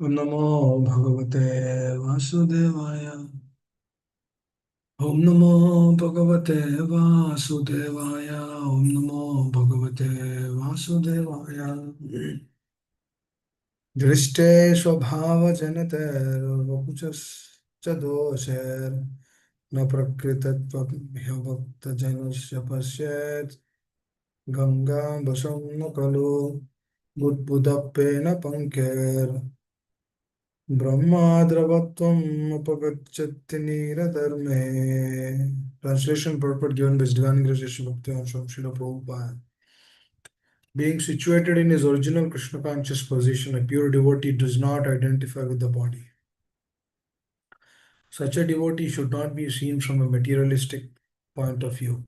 ओम नमो भगवते वासुदेवाय। ओम नमो भगवते वासुदेवाय। ओम नमो भगवते वासुदेवाय। दृष्टे स्वभावजनतैर्वपुषश्च दोषैर्न प्रकृतत्वभ्यवक्तजनस्य पश्येत् गङ्गाम्बशं न खलु बुद्बुदप्पेन पङ्केर् Brahmadravत्वम् upagacchati niradharme. Translation purport given by His Divine Grace Sri Bhakti Swami Srila Prabhupada. Being situated in his original Krishna conscious position, a pure devotee does not identify with the body. Such a devotee should not be seen from a materialistic point of view.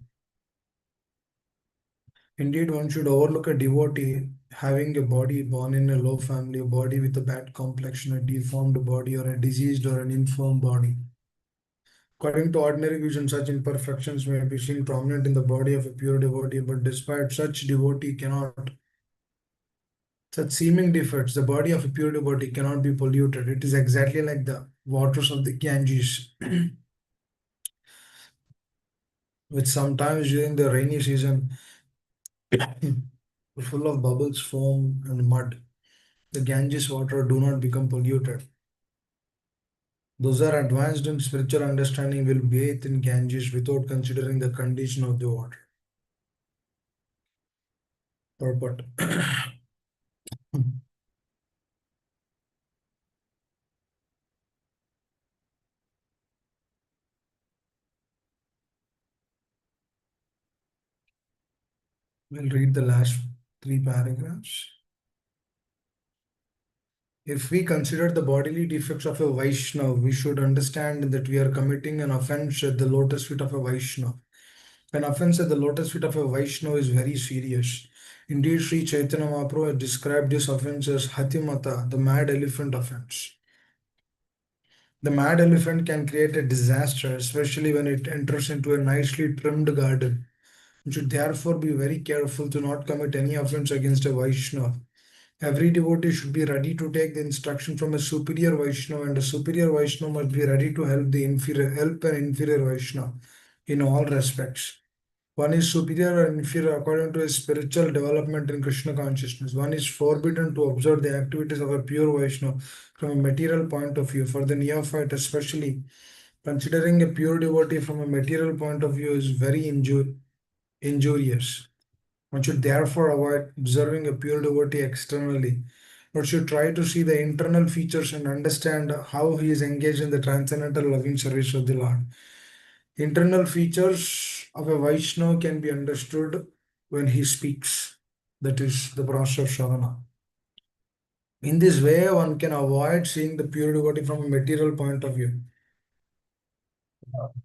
Indeed, one should overlook a devotee having a body born in a low family, a body with a bad complexion, a deformed body, or a diseased or an infirm body. According to ordinary vision, such imperfections may be seen prominent in the body of a pure devotee, but despite such seeming defects, the body of a pure devotee cannot be polluted. It is exactly like the waters of the Ganges, which sometimes during the rainy season are full of bubbles, foam, and mud. The Ganges water do not become polluted. Those who are advanced in spiritual understanding will bathe in Ganges without considering the condition of the water. Purport. We'll read the last three paragraphs. If we consider the bodily defects of a Vaishnava, we should understand that we are committing an offense at the lotus feet of a Vaishnava. An offense at the lotus feet of a Vaishnava is very serious. Indeed, Sri Chaitanya Mahaprabhu has described this offense as Hatimata, the mad elephant offense. The mad elephant can create a disaster, especially when it enters into a nicely trimmed garden. You should therefore be very careful to not commit any offense against a Vaishnava. Every devotee should be ready to take the instruction from a superior Vaishnava, and a superior Vaishnava must be ready to help an inferior Vaishnava in all respects. One is superior or inferior according to his spiritual development in Krishna consciousness. One is forbidden to observe the activities of a pure Vaishnava from a material point of view. For the neophyte, especially, considering a pure devotee from a material point of view is very injurious. One should therefore avoid observing a pure devotee externally, but should try to see the internal features and understand how he is engaged in the transcendental loving service of the Lord. Internal features of a Vaishnava can be understood when he speaks, that is, the process of Shavana. In this way, one can avoid seeing the pure devotee from a material point of view.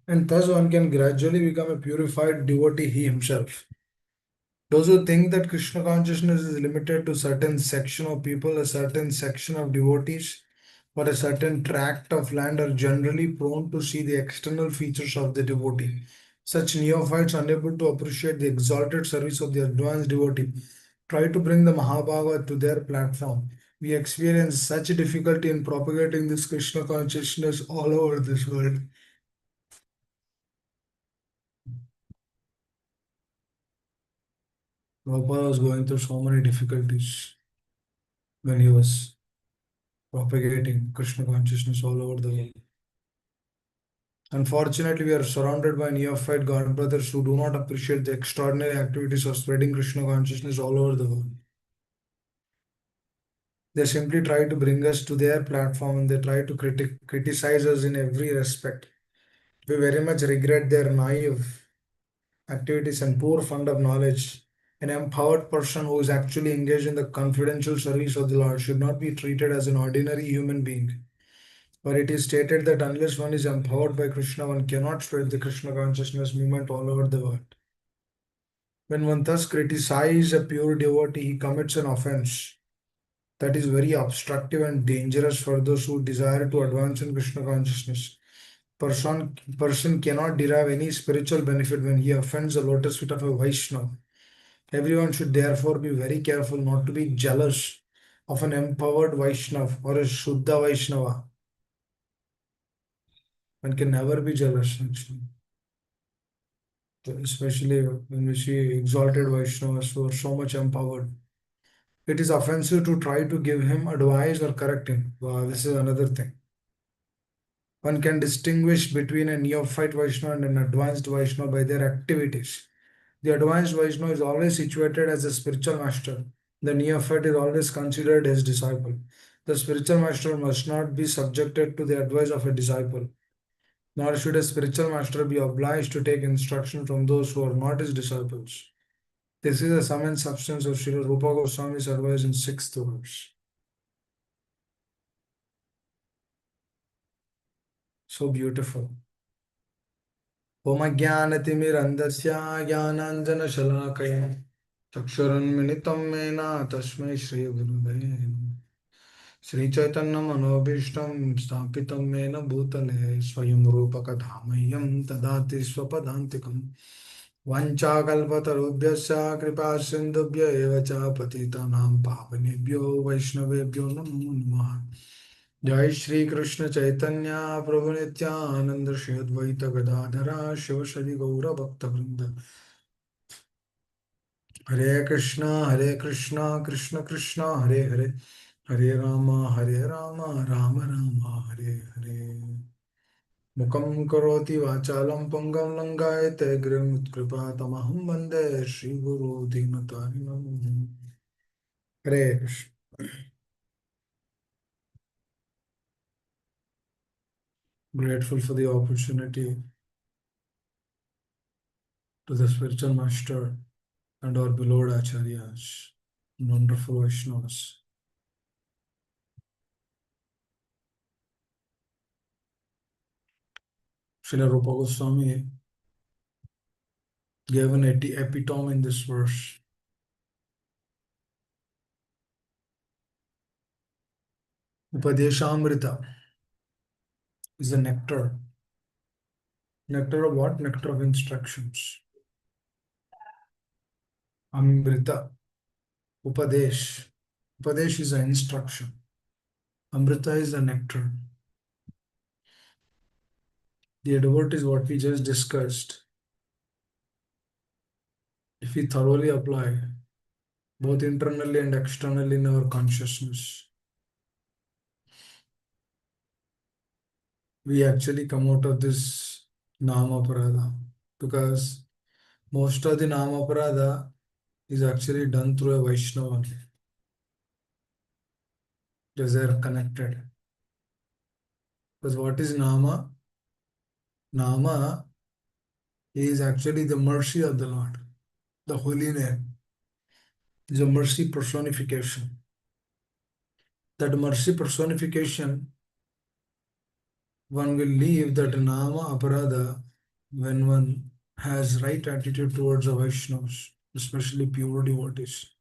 And thus, one can gradually become a purified devotee he himself. Those who think that Krishna consciousness is limited to certain section of people, a certain section of devotees, or a certain tract of land are generally prone to see the external features of the devotee. Such neophytes, unable to appreciate the exalted service of the advanced devotee, try to bring the Mahabhagavad to their platform. We experience such difficulty in propagating this Krishna consciousness all over this world. Prabhupada was going through so many difficulties when he was propagating Krishna consciousness all over the world. Unfortunately, we are surrounded by neophyte God brothers who do not appreciate the extraordinary activities of spreading Krishna consciousness all over the world. They simply try to bring us to their platform and they try to criticize us in every respect. We very much regret their naive activities and poor fund of knowledge. An empowered person who is actually engaged in the confidential service of the Lord should not be treated as an ordinary human being. But it is stated that unless one is empowered by Krishna, one cannot spread the Krishna consciousness movement all over the world. When one thus criticizes a pure devotee, he commits an offense that is very obstructive and dangerous for those who desire to advance in Krishna consciousness. Person cannot derive any spiritual benefit when he offends the lotus feet of a Vaishnava. Everyone should therefore be very careful not to be jealous of an empowered Vaishnav or a Shuddha Vaishnava, one can never be jealous, actually. Especially when we see exalted Vaishnavas who are so much empowered. It is offensive to try to give him advice or correct him. Wow, this is another thing. One can distinguish between a neophyte Vaishnava and an advanced Vaishnava by their activities. The advanced Vaishnava is always situated as a spiritual master. The neophyte is always considered his disciple. The spiritual master must not be subjected to the advice of a disciple, nor should a spiritual master be obliged to take instruction from those who are not his disciples. This is the sum and substance of Srila Rupa Goswami's advice in sixth verse. So beautiful. ओमज्ञानतिमिरन्धस्य ज्ञानाञ्जनशलाकया चक्षुरुन्मिलितं येन तस्मै श्रीगुरुवे नमः। श्रीचैतन्यमनोभीष्टं स्थापितं येन भूतले स्वयं रूपकधामह्यं ददाति स्वपदान्तिकं वाञ्छाकल्पतरुभ्यश्च कृपा सिन्धुभ्य एव च पतितानां पावनेभ्यो वैष्णवेभ्यो नमो नमः। जय श्री कृष्ण चैतन्य प्रभु नित्यानंद श्री अद्वैत गदाधरा शिव शनि गौर भक्त वृंद। हरे कृष्णा कृष्ण कृष्ण हरे हरे, हरे राम राम राम हरे हरे। मुखं करोति वाचालं पंगं लंघयते गिरिं कृपातमहं वन्दे श्रीगुरो दीनतारिणम्। हरे Krishna. Grateful for the opportunity to the spiritual master and our beloved acharyas, wonderful Vaishnavas. Srila Rupa Goswami gave an epitome in this verse. Upadeshamrita is a nectar. Nectar of what? Nectar of instructions. Amrita, Upadesh. Upadesh is an instruction. Amrita is the nectar. The advert is what we just discussed. If we thoroughly apply, both internally and externally in our consciousness, we actually come out of this Nama Parada, because most of the Nama Parada is actually done through a Vaishnava, because they are connected. Because what is Nama? Nama is actually the mercy of the Lord. The holy name is a mercy personification. That mercy personification, one will leave that Nama Aparada when one has right attitude towards the Vaishnavas, especially pure devotees.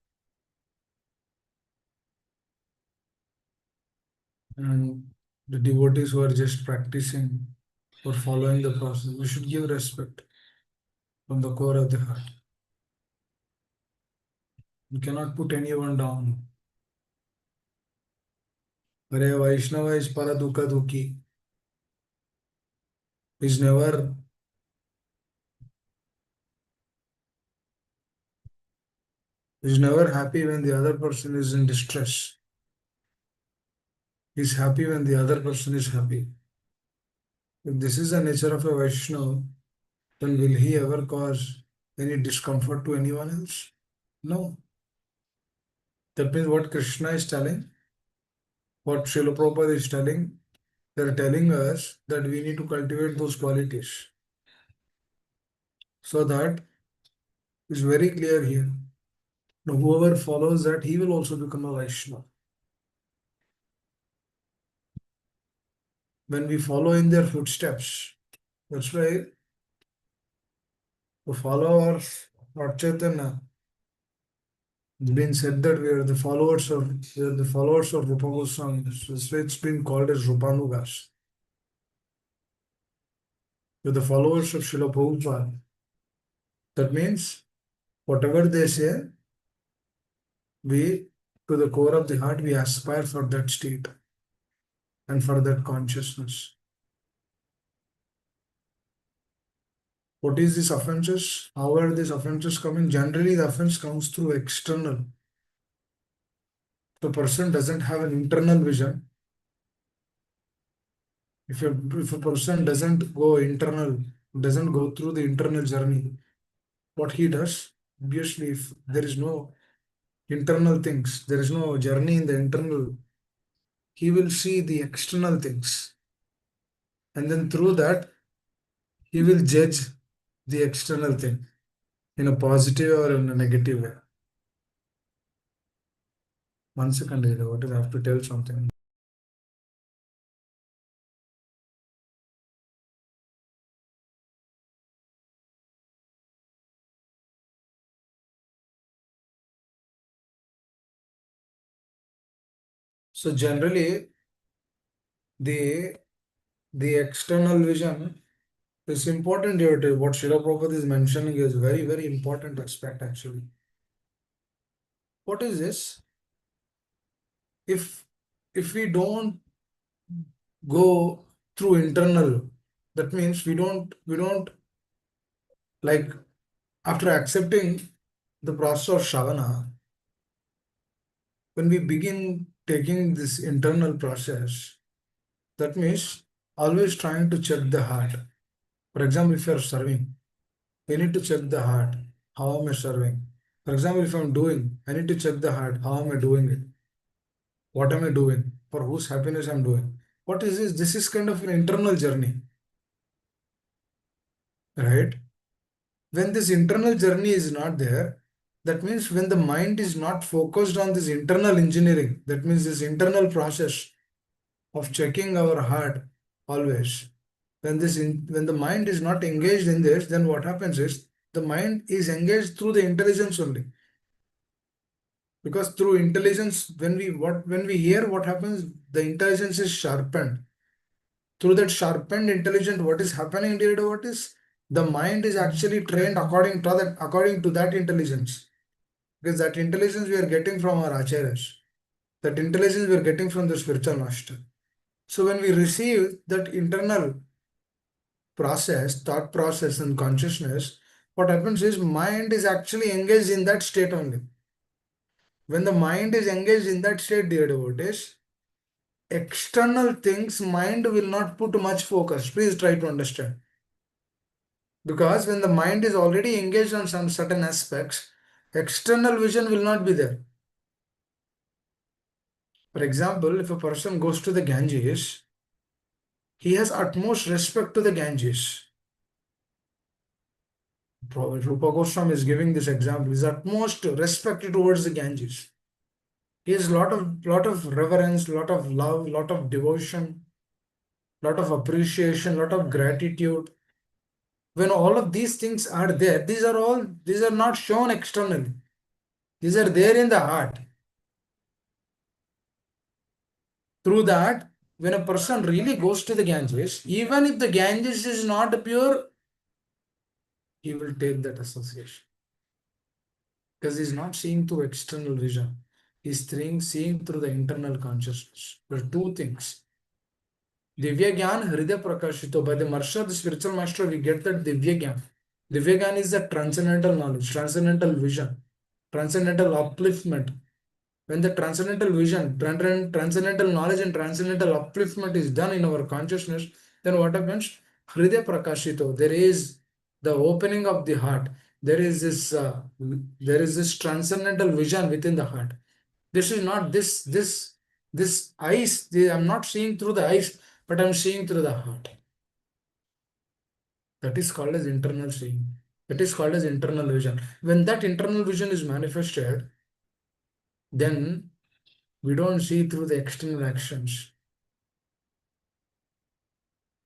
And the devotees who are just practicing or following the process, we should give respect from the core of the heart. You cannot put anyone down. Where a Vaishnava is paradukha dukhi, is never happy when the other person is in distress. He is happy when the other person is happy. If this is the nature of a Vaishnava, then will he ever cause any discomfort to anyone else? No. That means what Krishna is telling, what Srila Prabhupada is telling, they are telling us that we need to cultivate those qualities. So that is very clear here. Now, whoever follows that, he will also become a Vaishnava. When we follow in their footsteps, that's why to follow our Lord Chaitanya, it's been said that we are the followers of Rupa Goswami. That's why it's been called as Rupanugas. We're the followers of Srila Prabhupada. That means whatever they say, we to the core of the heart, we aspire for that state and for that consciousness. What is these offenses? How are these offenses coming? Generally, the offense comes through external. The person doesn't have an internal vision. If a person doesn't go internal, doesn't go through the internal journey, what he does, obviously, if there is no internal things, there is no journey in the internal, he will see the external things. And then through that, he will judge the external thing in a positive or in a negative way. 1 second, what is I have to tell something. So generally, the the external vision is important here too. What Srila Prabhupada is mentioning is very, very important aspect actually. What is this? If we don't go through internal, that means we don't like after accepting the process of Shavana, when we begin taking this internal process, that means always trying to check the heart. For example, if you are serving, we need to check the heart. How am I serving? For example, if I'm doing, I need to check the heart. How am I doing it? What am I doing? For whose happiness I'm doing? What is this? This is kind of an internal journey, right? When this internal journey is not there, that means when the mind is not focused on this internal engineering, that means this internal process of checking our heart always. When the mind is not engaged in this, then what happens is the mind is engaged through the intelligence only. Because through intelligence, when we hear what happens, the intelligence is sharpened. Through that sharpened intelligence, what is happening, dear devotees? The mind is actually trained according to that intelligence. Because that intelligence we are getting from our acharyas. That intelligence we are getting from the spiritual master. So when we receive that internal process, thought process and consciousness, what happens is mind is actually engaged in that state only. When the mind is engaged in that state, dear devotees, external things, mind will not put much focus. Please try to understand. Because when the mind is already engaged on some certain aspects, external vision will not be there. For example, if a person goes to the Ganges, he has utmost respect to the Ganges. Rupa Goswami is giving this example. His utmost respect towards the Ganges. He has lot of reverence, lot of love, lot of devotion, lot of appreciation, lot of gratitude. When all of these things are there, these are not shown externally. These are there in the heart. Through that, when a person really goes to the Ganges, even if the Ganges is not pure, he will take that association. Because he's not seeing through external vision. He's seeing through the internal consciousness. There are two things. Divya Gyan, Hridaya Prakashito. By the mercy of the spiritual master, we get that Divya Gyan. Divya Gyan is the transcendental knowledge, transcendental vision, transcendental upliftment. When the transcendental vision, transcendental knowledge and transcendental upliftment is done in our consciousness, then what happens? Hridaya Prakashito. There is the opening of the heart. There is this transcendental vision within the heart. This is not this eyes. I'm not seeing through the eyes, but I'm seeing through the heart. That is called as internal seeing. That is called as internal vision. When that internal vision is manifested, then we don't see through the external actions.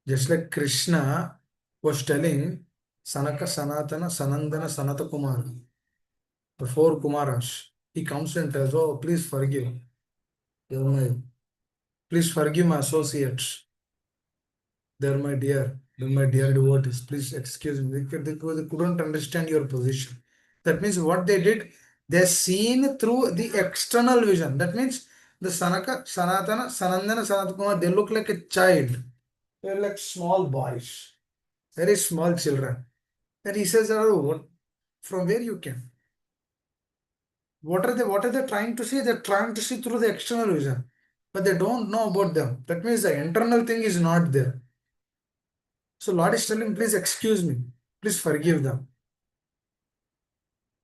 Just like Krishna was telling Sanaka, Sanatana, Sanandana, Sanata Kumara, the four Kumaras, he comes and tells, oh, please forgive. Please forgive my associates. They're my dear devotees. Please excuse me. They couldn't understand your position. That means what they did, They're seen through the external vision. That means the Sanaka, Sanatana, Sanandana, Sanatkumar, they look like a child. They're like small boys, very small children. And he says, oh, from where you came? What are they trying to see? They're trying to see through the external vision. But they don't know about them. That means the internal thing is not there. So Lord is telling, please excuse me. Please forgive them.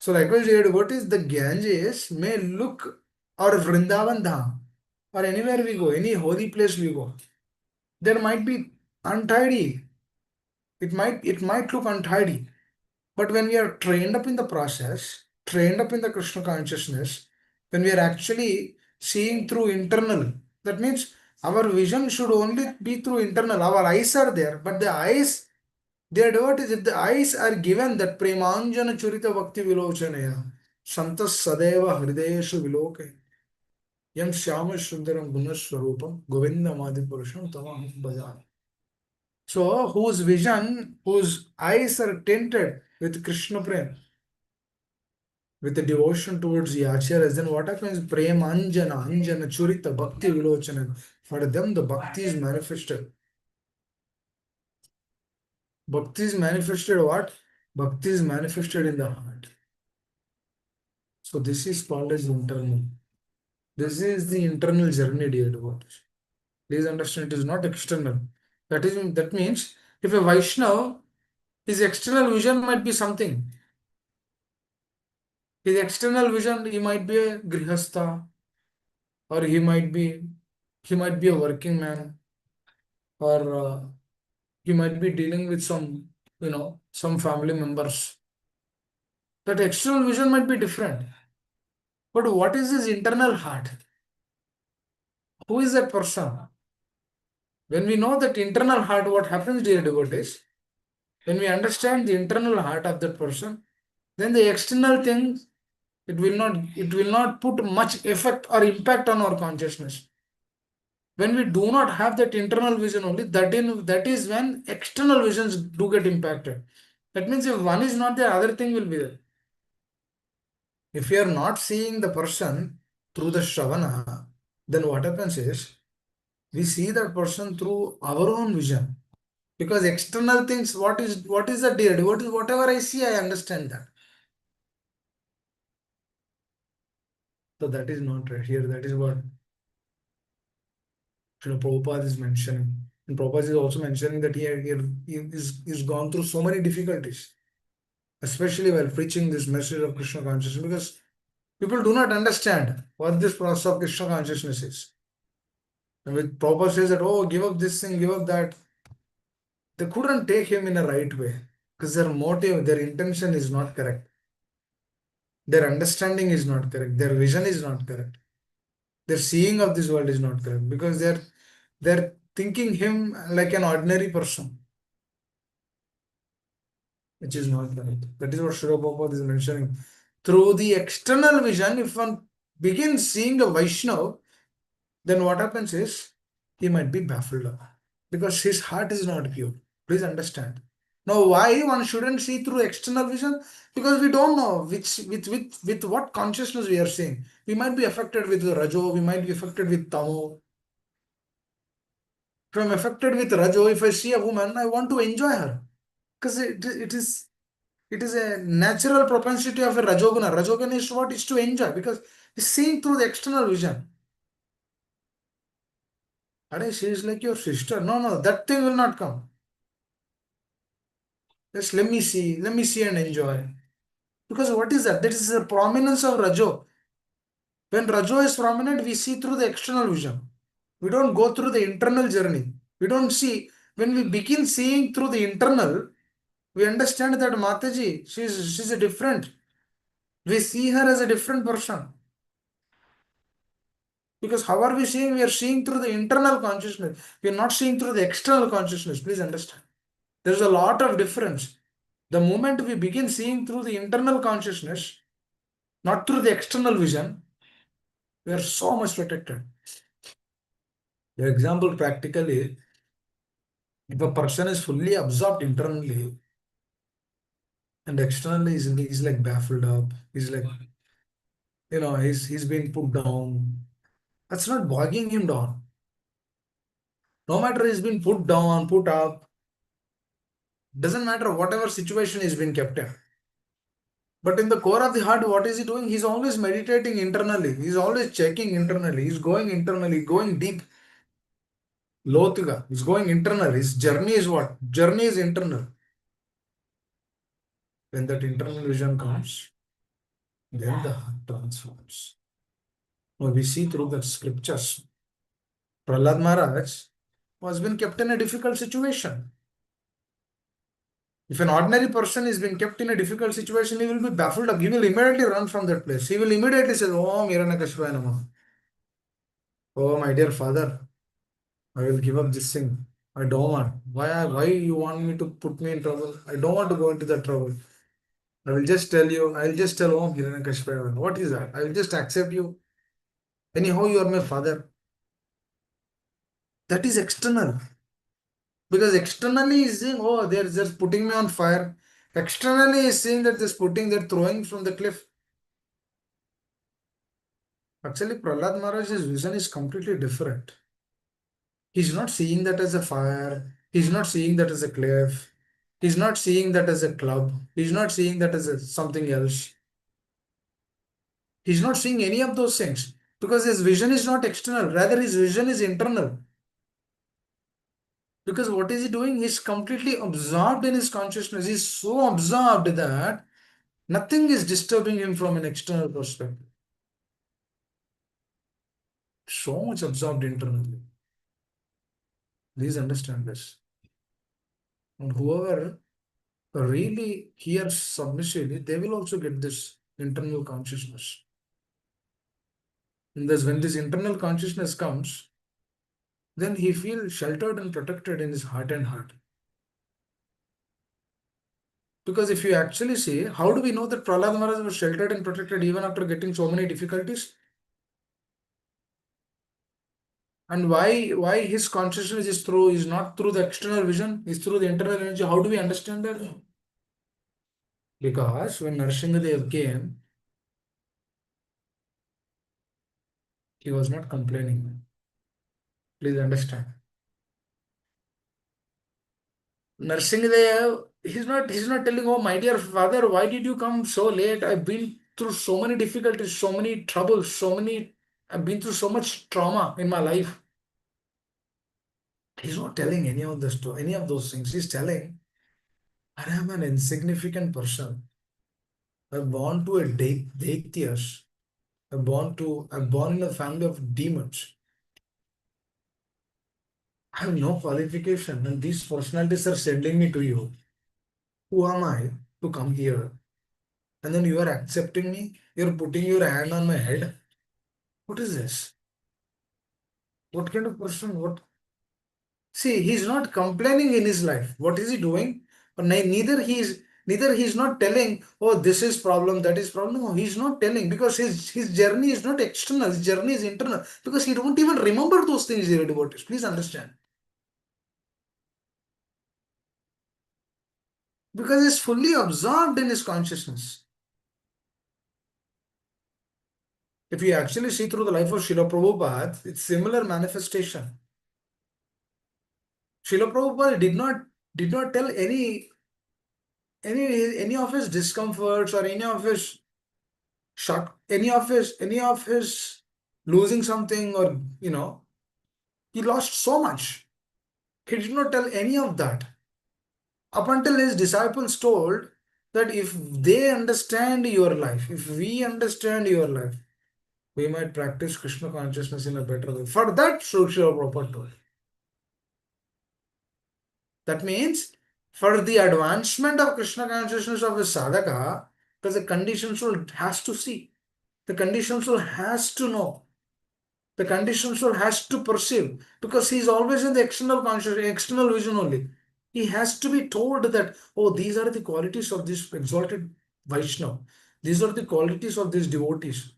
So likewise, what is the Ganges may look or Vrindavan Dham or anywhere we go, any holy place we go, there might be untidy. It might look untidy. But when we are trained up in the process, trained up in the Krishna consciousness, when we are actually seeing through internal, that means our vision should only be through internal. Our eyes are there, but the eyes, their what is it? The eyes are given that Premanjana Churita Bhakti Vilochanaya. Santas Sadeva Hridayeshu Viloke. Yam Shyama Sundaram Gunaswarupam Govinda Madi Purusham Tamaham Bhajan. So, whose vision, whose eyes are tinted with Krishna Prem, with the devotion towards the acharyas, then what happens? Prem Anjana Churita Bhakti Vilochana. For them, the bhakti is manifested. Bhakti is manifested what? Bhakti is manifested in the heart. So this is called as internal. This is the internal journey, dear devotees. Please understand, it is not external. That means if a Vaishnava, his external vision might be something. His external vision, he might be a grihastha, or he might be a working man, or he might be dealing with some family members. That external vision might be different. But what is his internal heart? Who is that person? When we know that internal heart, what happens, dear devotees? When we understand the internal heart of that person, then the external things, it will not put much effect or impact on our consciousness. When we do not have that internal vision only, that is when external visions do get impacted. That means if one is not there, other thing will be there. If we are not seeing the person through the Shravana, then what happens is we see that person through our own vision. Because external things, what is the deed? Whatever I see, I understand that. So that is not right here. That is what Prabhupada is mentioning. And Prabhupada is also mentioning that he's gone through so many difficulties, especially while preaching this message of Krishna consciousness, because people do not understand what this process of Krishna consciousness is. And with Prabhupada says that, oh, give up this thing, give up that, they couldn't take him in a right way because their motive, their intention is not correct. Their understanding is not correct. Their vision is not correct. Their seeing of this world is not correct because they're thinking him like an ordinary person, which is not correct. That is what Srila Prabhupada is mentioning. Through the external vision, if one begins seeing a Vaishnava, then what happens is he might be baffled because his heart is not pure. Please understand. Now, why one shouldn't see through external vision? Because we don't know with what consciousness we are seeing. We might be affected with Rajo, we might be affected with Tamo. If I'm affected with Rajo, if I see a woman, I want to enjoy her because it is a natural propensity of a Rajoguna. Rajoguna is what is to enjoy because it's seeing through the external vision. Are she is like your sister. No, no, that thing will not come. Just let me see and enjoy. Because what is that? That is the prominence of Rajo. When Rajo is prominent, we see through the external vision. We don't go through the internal journey. We don't see. When we begin seeing through the internal, we understand that Mataji, she's a different. We see her as a different person. Because how are we seeing? We are seeing through the internal consciousness. We are not seeing through the external consciousness. Please understand. There's a lot of difference. The moment we begin seeing through the internal consciousness, not through the external vision, we are so much protected. The example practically, if a person is fully absorbed internally and externally is like baffled up, is like he's been put down. That's not bogging him down. No matter he's been put down, put up, doesn't matter whatever situation he's been kept in. But in the core of the heart, what is he doing? He's always meditating internally. He's always checking internally. He's going internally, going deep. Lotuga. He's going internal. His journey is what? Journey is internal. When that internal vision comes, then the heart transforms. Now we see through the scriptures. Prahlad Maharaj was been kept in a difficult situation. If an ordinary person is being kept in a difficult situation, he will be baffled up. He will immediately run from that place. He will immediately say, "Oh, Hiranyakashipaya Namah. Oh, my dear father, I will give up this thing. I don't want. Why you want me to put me in trouble? I don't want to go into that trouble. I will just tell you, I'll just tell Om Hiranyakashipaya. What is that? I will just accept you. Anyhow, you are my father." That is external. Because externally is saying, "Oh, they're just putting me on fire." Externally is saying that they're throwing from the cliff. Actually, Prahlad Maharaj's vision is completely different. He's not seeing that as a fire. He's not seeing that as a cliff. He's not seeing that as a club. He's not seeing that as something else. He's not seeing any of those things because his vision is not external. Rather, his vision is internal. Because what is he doing? He's completely absorbed in his consciousness. He's so absorbed that nothing is disturbing him from an external perspective. So much absorbed internally. Please understand this. And whoever really hears submissively, they will also get this internal consciousness. And thus, when this internal consciousness comes, then he feels sheltered and protected in his heart and heart. Because if you actually see, how do we know that Prahlad Maharaj was sheltered and protected even after getting so many difficulties? And why his consciousness is not through the external vision, is through the internal energy. How do we understand that? Because when Nrsimhadev came, he was not complaining. Please understand. Nrsimhadev, he's not telling, "Oh, my dear father, why did you come so late? I've been through so many difficulties, so many troubles, I've been through so much trauma in my life." He's not telling any of those things. He's telling, "I am an insignificant person. I'm born to a daityas. I'm born in a family of demons. I have no qualification, and these personalities are sending me to you. Who am I to come here? And then you are accepting me? You're putting your hand on my head? What is this? What kind of person? What? See, he's not complaining in his life. What is he doing? But neither he's not telling, "Oh, this is problem, that is problem." No, he's not telling because his journey is not external. His journey is internal because he don't even remember those things he read about it. Please understand. Because he's fully absorbed in his consciousness. If you actually see through the life of Srila Prabhupada, it's similar manifestation. Srila Prabhupada did not tell any of his discomforts or any of his losing something, or he lost so much. He did not tell any of that. Up until his disciples told that if they understand your life, if we understand your life, we might practice Krishna consciousness in a better way. For that, Srila Prabhupada told. That means for the advancement of Krishna consciousness of a sadhaka, because the conditioned soul has to see, the conditioned soul has to know, the conditioned soul has to perceive, because he is always in the external consciousness, external vision only. He has to be told that, "Oh, these are the qualities of this exalted Vaishnava. These are the qualities of these devotees.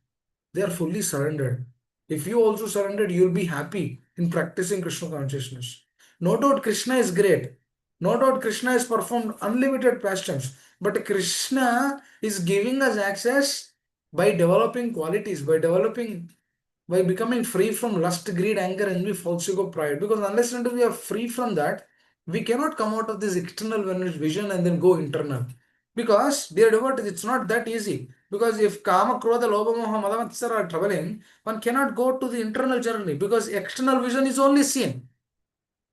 They are fully surrendered. If you also surrendered, you'll be happy in practicing Krishna consciousness." No doubt Krishna is great. No doubt Krishna has performed unlimited pastimes. But Krishna is giving us access by developing qualities, by becoming free from lust, greed, anger, envy, false ego, pride. Because unless and until we are free from that, we cannot come out of this external vision and then go internal. Because, dear devotees, it's not that easy. Because if Kama, Krodha, Lobha, Moha, Mada, Matsara are troubling, one cannot go to the internal journey because external vision is only seen.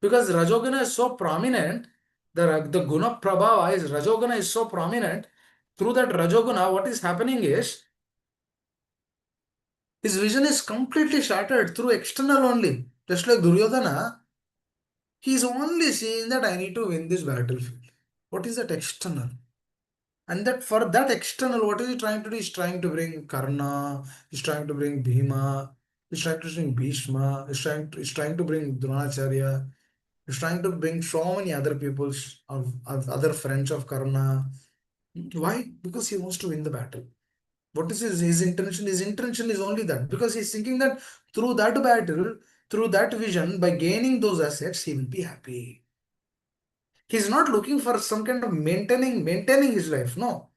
Because Rajoguna is so prominent, the Guna Prabhava is Rajoguna is so prominent. Through that Rajoguna, what is happening is his vision is completely shattered through external only. Just like Duryodhana, he is only seeing that I need to win this battlefield. What is that external? And that for that external, what is he trying to do? He's trying to bring Karna, he's trying to bring Bhima, he's trying to bring Bhishma, he's trying to bring Dronacharya, he's trying to bring so many other peoples of other friends of Karna. Why? Because he wants to win the battle. What is his intention? His intention is only that because he's thinking that through that battle, through that vision, by gaining those assets, he will be happy. He's not looking for some kind of maintaining his life. No.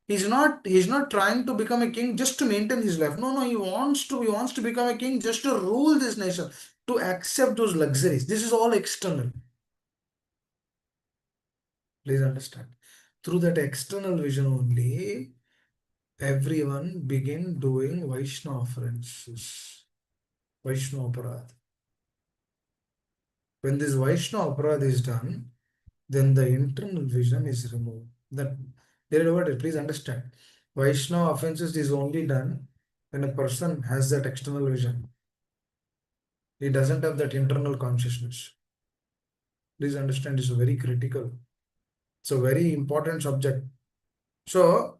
He's not trying to become a king just to maintain his life. No, no, he wants to become a king just to rule this nation, to accept those luxuries. This is all external. Please understand. Through that external vision only, everyone begin doing Vaishnava offerings. Vaishnava Aparad. When this Vaishnava Aparad is done, then the internal vision is removed. That there is what please understand. Vaishnava offenses is only done when a person has that external vision. He doesn't have that internal consciousness. Please understand, it's very critical. It's a very important subject. So,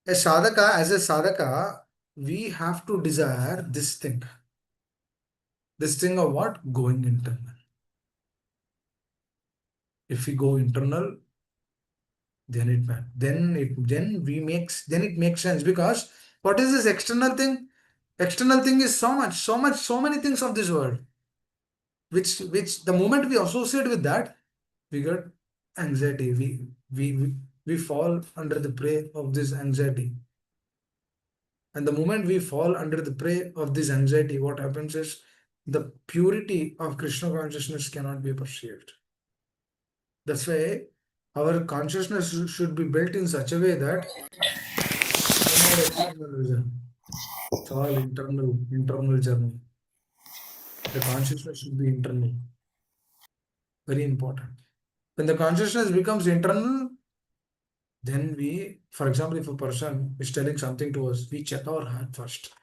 as a sadhaka, we have to desire this thing. This thing of what? Going internal. If we go internal, then it makes sense because what is this external thing? External thing is so many things of this world, which the moment we associate with that, we get anxiety. We fall under the prey of this anxiety. And the moment we fall under the prey of this anxiety, what happens is the purity of Krishna consciousness cannot be perceived. That's why our consciousness should be built in such a way that no more external vision. It's all internal journey. The consciousness should be internal. Very important. When the consciousness becomes internal, then for example, if a person is telling something to us, we check our heart first.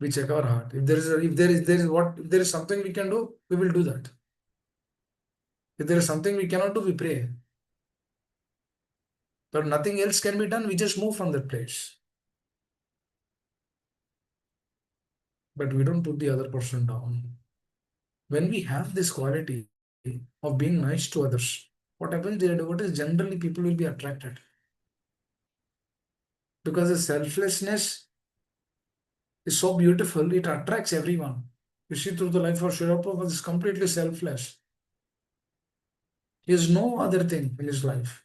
We check our heart. If there is something we can do, we will do that. If there is something we cannot do, we pray. But nothing else can be done, we just move from that place. But we don't put the other person down. When we have this quality of being nice to others, what happens there? What is generally people will be attracted because the selflessness is so beautiful, it attracts everyone. You see, through the life of Srila Prabhupada is completely selfless. He has no other thing in his life,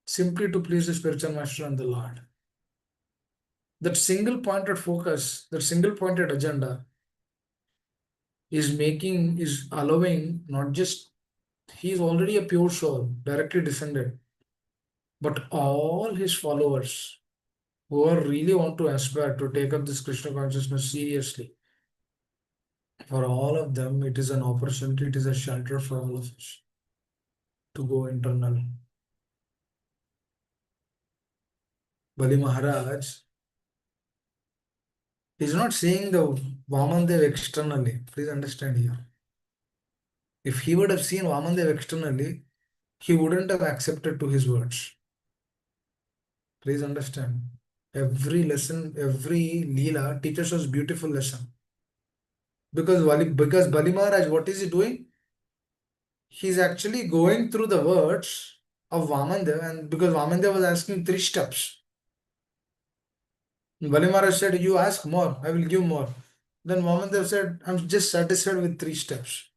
simply to please the spiritual master and the Lord. That single pointed focus, that single pointed agenda is allowing not just, he is already a pure soul, directly descended, but all his followers who are really want to aspire to take up this Krishna consciousness seriously, for all of them, it is an opportunity, it is a shelter for all of us to go internal. Bali Maharaj is not seeing the Vamandev externally. Please understand here. If he would have seen Vamandev externally, he wouldn't have accepted to his words. Please understand. Every lesson, every Leela teaches us beautiful lesson. Because Bali Maharaj, what is he doing? He's actually going through the words of Vamandev, and because Vamandev was asking 3 steps. Bali Maharaj said, you ask more, I will give more. Then Vamandev said, I'm just satisfied with 3 steps.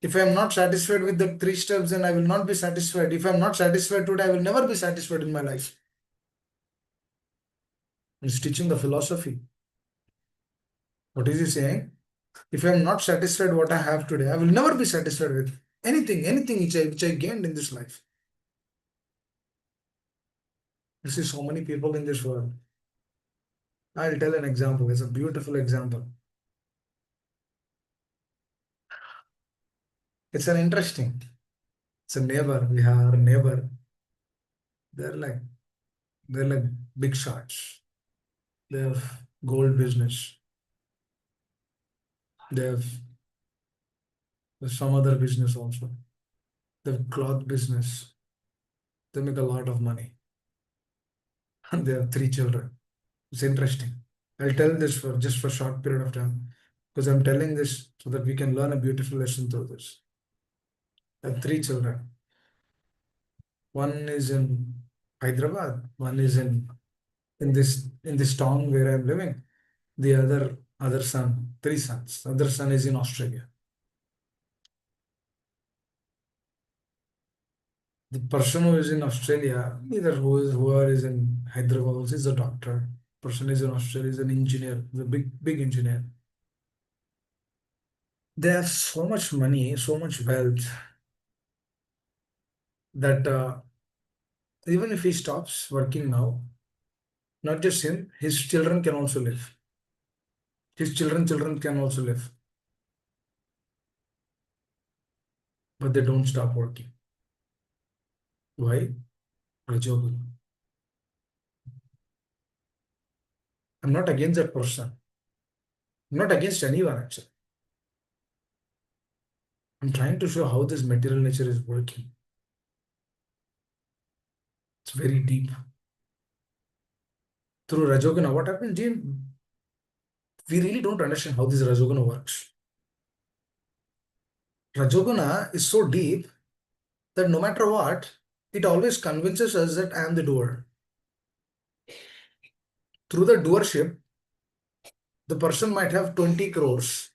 If I am not satisfied with the three steps, then I will not be satisfied. If I am not satisfied today, I will never be satisfied in my life. He's teaching the philosophy. What is he saying? If I am not satisfied what I have today, I will never be satisfied with anything which I gained in this life. You see so many people in this world. I'll tell an example. It's a beautiful example. It's an interesting. It's a neighbor. We have a neighbor. They're like they're like big shots. They have gold business. They have some other business also. They have cloth business. They make a lot of money. And they have three children. It's interesting. I'll tell this for just for a short period of time because I'm telling this so that we can learn a beautiful lesson through this. I have three children. One is in Hyderabad. One is in this town where I'm living. The other son, three sons. The other son is in Australia. The person who is in Australia, either whoever is in Hyderabad is a doctor. Person is in Australia is an engineer, the big engineer. They have so much money, so much wealth that even if he stops working now, not just him, his children can also live. His children can also live, but they don't stop working. Why? Rajoguna. I'm not against that person. I'm not against anyone actually. I'm trying to show how this material nature is working. It's very deep. Through Rajoguna, what happens, Jim? We really don't understand how this Rajoguna works. Rajoguna is so deep that no matter what, it always convinces us that I am the doer. Through the doership, the person might have 20 crores.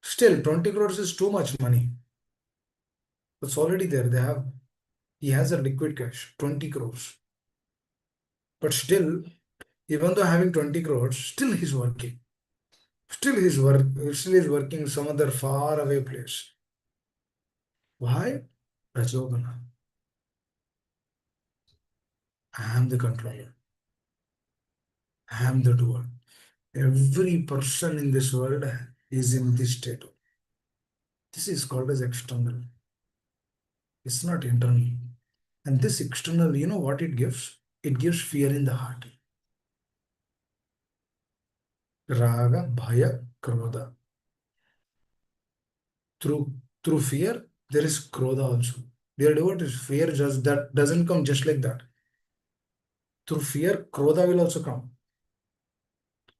Still, 20 crores is too much money. It's already there. He has a liquid cash, 20 crores. But still, even though having 20 crores, still he's working. Still he's working in some other far away place. Why? Rajoguna. I am the controller. I am the doer. Every person in this world is in this state. This is called as external. It's not internal. And this external, you know what it gives? It gives fear in the heart. Raga, bhaya, krodha. Through through fear, there is krodha also. Dear devotees, fear just that doesn't come just like that. Through fear, krodha will also come.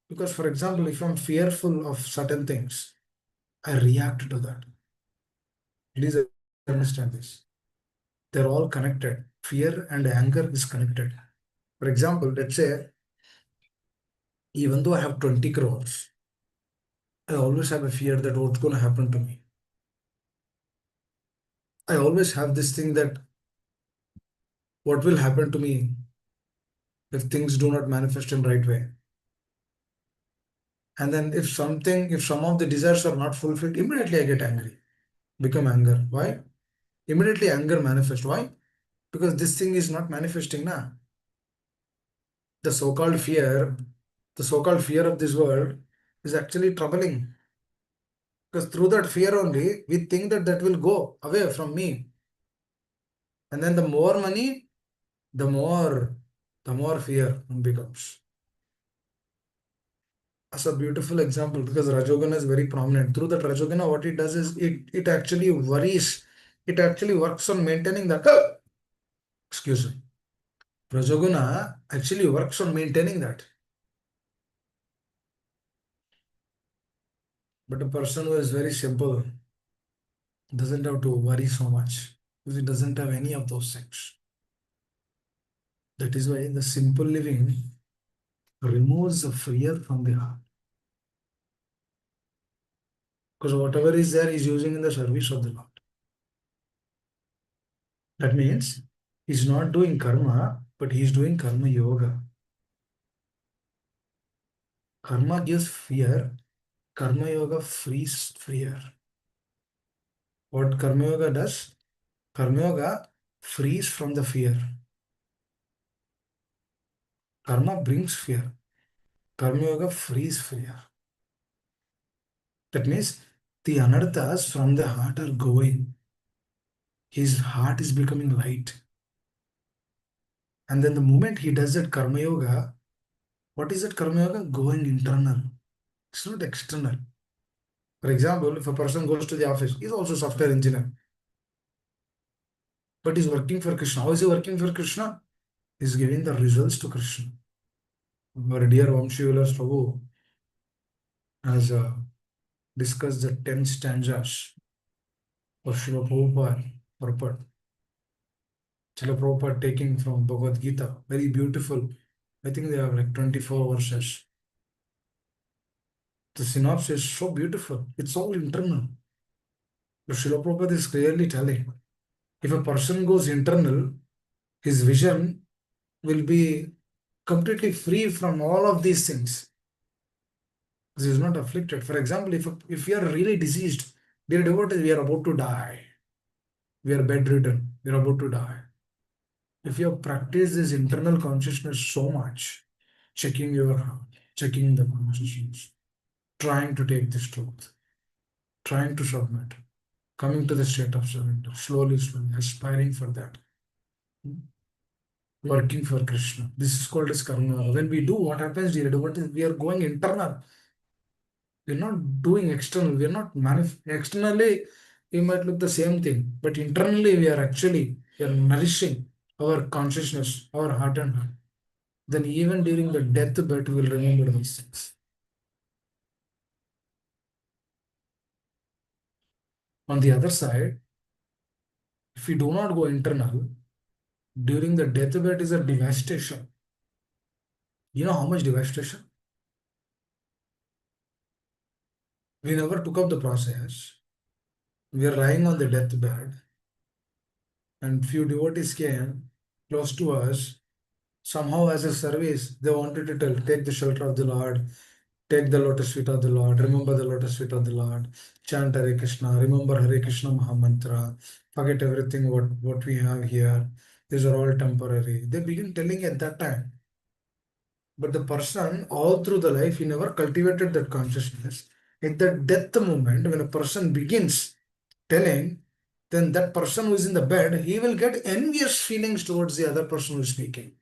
Because, for example, if I'm fearful of certain things, I react to that. Please understand this. They're all connected. Fear and anger is connected. For example, let's say, even though I have 20 crores, I always have a fear that what's going to happen to me. I always have this thing that what will happen to me if things do not manifest in right way. And then if some of the desires are not fulfilled, immediately I get angry, become anger. Why? Immediately anger manifests. Why? Because this thing is not manifesting now. The so-called fear, the so-called fear of this world is actually troubling. Because through that fear only, we think that that will go away from me. And then the more money, the more fear becomes. As a beautiful example, because Rajogana is very prominent. Through that Rajogana, what it does is it actually worries. It actually works on maintaining that. Excuse me. Rajoguna actually works on maintaining that. But a person who is very simple doesn't have to worry so much because he doesn't have any of those things. That is why the simple living removes the fear from the heart. Because whatever is there, he's using in the service of the Lord. That means he's not doing karma, but he's doing karma yoga. Karma gives fear, karma yoga frees fear. What karma yoga does? Karma yoga frees from the fear. Karma brings fear. Karma yoga frees fear. That means the anarthas from the heart are going. His heart is becoming light. And then the moment he does that karma yoga, what is that karma yoga? Going internal. It's not external. For example, if a person goes to the office, he's also software engineer, but he's working for Krishna. How is he working for Krishna? He's giving the results to Krishna. Our dear Vamshi Vilas Prabhu has discussed the 10 stanzas of Srila Prabhupada purport. Srila Prabhupada taking from Bhagavad Gita, very beautiful. I think they have like 24 verses. The synopsis is so beautiful. It's all internal. But Srila Prabhupada is clearly telling, if a person goes internal, his vision will be completely free from all of these things. This is not afflicted. For example, if we are really diseased, dear devotees, we are about to die. We are bedridden. We are about to die. If you have practiced this internal consciousness so much, checking your heart, checking the consciousness, trying to take this truth, trying to submit, coming to the state of surrender, slowly, slowly, aspiring for that, working for Krishna. This is called as karma. When we do, what happens, dear devotees, we are going internal. We're not doing external. We're not externally. We might look the same thing, but internally we are nourishing our consciousness, our heart and heart. Then even during the deathbed, we will remember these things. On the other side, if we do not go internal, during the deathbed is a devastation. You know how much devastation? We never took up the process. We are lying on the deathbed, and few devotees came close to us. Somehow, as a service, they wanted to tell, take the shelter of the Lord, take the lotus feet of the Lord, remember the lotus feet of the Lord, chant Hare Krishna, remember Hare Krishna Mahamantra, forget everything what we have here. These are all temporary. They begin telling at that time. But the person, all through the life, he never cultivated that consciousness. At the death moment, when a person begins telling, then that person who is in the bed, he will get envious feelings towards the other person who is speaking.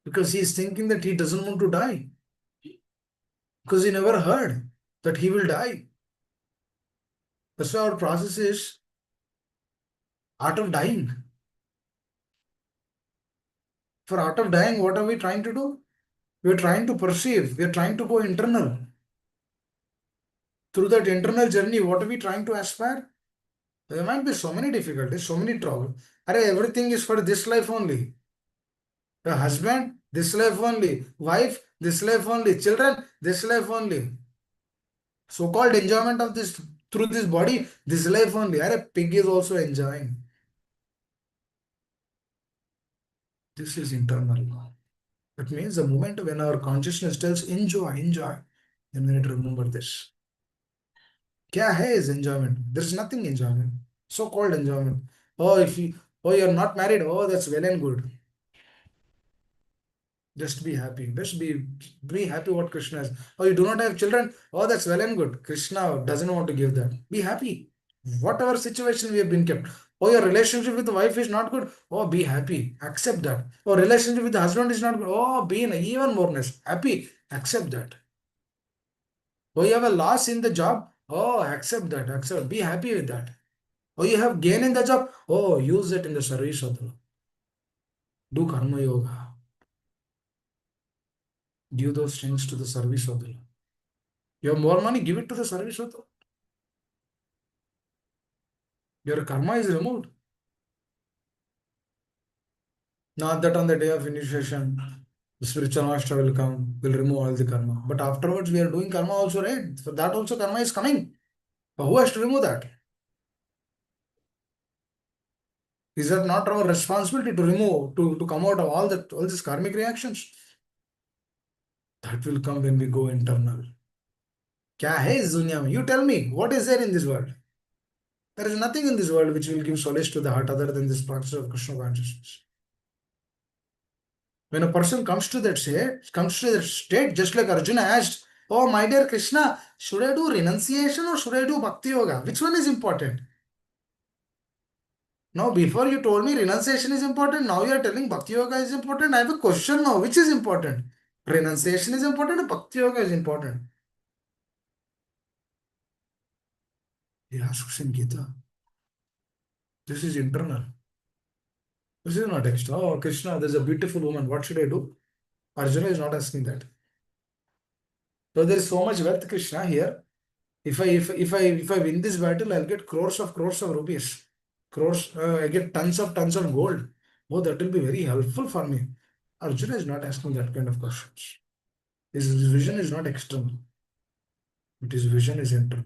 Because he is thinking that he doesn't want to die. Because he never heard that he will die. That's why our process is art of dying. For art of dying, what are we trying to do? We are trying to perceive. We are trying to go internal. Through that internal journey, what are we trying to aspire? There might be so many difficulties, so many troubles. Everything is for this life only. The husband, this life only. Wife, this life only. Children, this life only. So-called enjoyment of this through this body, this life only. Pig is also enjoying. This is internal. That means the moment when our consciousness tells enjoy, enjoy, then we need to remember this. Kya hai is enjoyment? There is nothing enjoyment. So-called enjoyment. Oh, you're not married. Oh, that's well and good. Just be happy. Be happy what Krishna has. Oh, you do not have children. Oh, that's well and good. Krishna doesn't want to give that. Be happy. Whatever situation we have been kept. Oh, your relationship with the wife is not good. Oh, be happy. Accept that. Oh, relationship with the husband is not good. Oh, be in even moreness. Happy. Accept that. Oh, you have a loss in the job. Oh, accept that. Accept. Be happy with that. Oh, you have gain in the job. Oh, use it in the service of the Lord. Do karma yoga. Give those things to the service of the Lord. You have more money, give it to the service of the Lord. Your karma is removed. Not that on the day of initiation, The spiritual master will come, will remove all the karma. But afterwards, we are doing karma also, right? For that also, karma is coming. But who has to remove that? Is that not our responsibility to remove, to come out of all these karmic reactions? That will come when we go internal. क्या है इस दुनिया में? You tell me, what is there in this world? There is nothing in this world which will give solace to the heart other than this practice of Krishna consciousness. When a person comes to that state, just like Arjuna asked, "Oh, my dear Krishna, should I do renunciation or should I do bhakti yoga? Which one is important?" Now, before you told me renunciation is important, now you are telling bhakti yoga is important. I have a question now. Which is important? Renunciation is important or bhakti yoga is important? He asks in Gita. This is internal. This is not extra. Oh, Krishna, there's a beautiful woman. What should I do? Arjuna is not asking that. So there is so much wealth, Krishna, here. If I win this battle, I'll get crores of rupees. Crores, I get tons of gold. Oh, that will be very helpful for me. Arjuna is not asking that kind of questions. His vision is not external, but his vision is internal.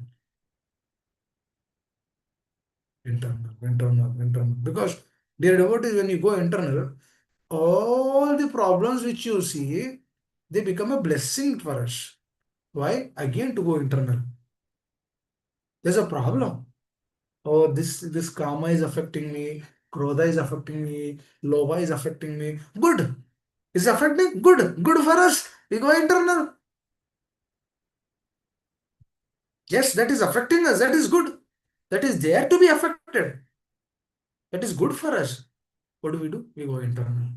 Internal. Because, dear devotees, when you go internal, all the problems which you see, they become a blessing for us. Why? Again, to go internal. There's a problem. Oh, this karma is affecting me, krodha is affecting me, lobha is affecting me. Good. Is affecting? Good. Good for us. We go internal. Yes, that is affecting us. That is good. That is there to be affected. That is good for us. What do? We go internal.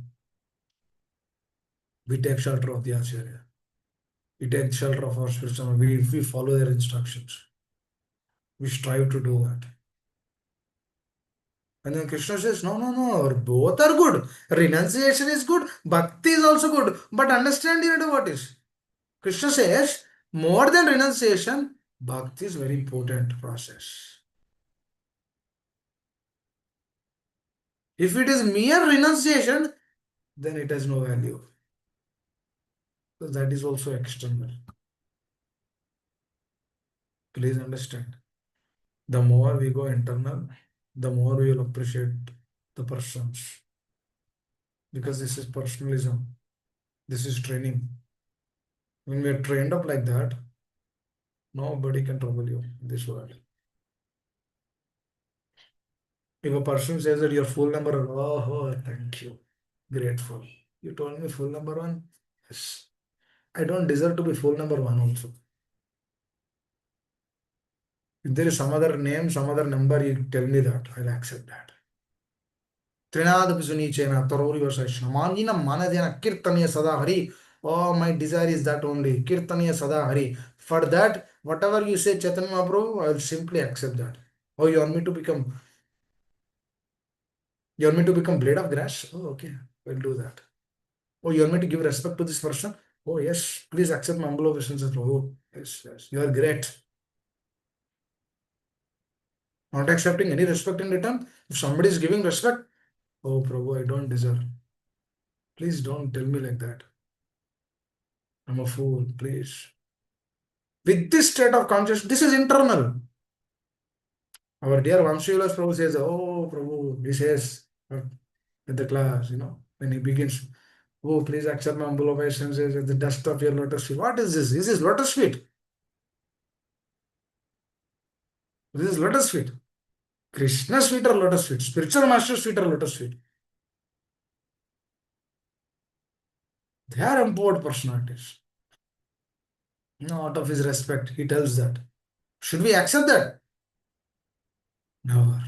We take shelter of the Acharya. We take shelter of our spiritual. We follow their instructions. We strive to do that. And then Krishna says, no, both are good. Renunciation is good, bhakti is also good. But understand, dear devotees, Krishna says, more than renunciation, bhakti is very important process. If it is mere renunciation, then it has no value. So that is also external. Please understand. The more we go internal, the more we will appreciate the persons. Because this is personalism. This is training. When we are trained up like that, nobody can trouble you in this world. If a person says that your full number, oh, thank you, grateful. You told me full number one? Yes. I don't deserve to be full number one also. If there is some other name, some other number, you tell me that, I'll accept that. Trinadapi Sunichena, Tarori Vasashna, Manjina Manadena, Kirtaniya Sada Hari. Oh, my desire is that only. Kirtaniya Sada Hari. For that, whatever you say, Chaitanya Mahaprabhu, I will simply accept that. Oh, you want me to become blade of grass? Oh, okay, we'll do that. Oh, you want me to give respect to this person? Oh, yes, please accept my humble obeisances. Oh, yes, you are great. Not accepting any respect in return. If somebody is giving respect, oh, Prabhu, I don't deserve. Please don't tell me like that. I'm a fool, please. With this state of consciousness, this is internal. Our dear Vamshivilas Prabhu says, oh, Prabhu, he says at the class, when he begins, oh, please accept my humble obeisances at the dust of your lotus feet. What is this? This is lotus feet. This is lotus feet. Krishna's feet are lotus feet. Spiritual master's feet are lotus feet. They are empowered personalities. Out of his respect, he tells that. Should we accept that? Never.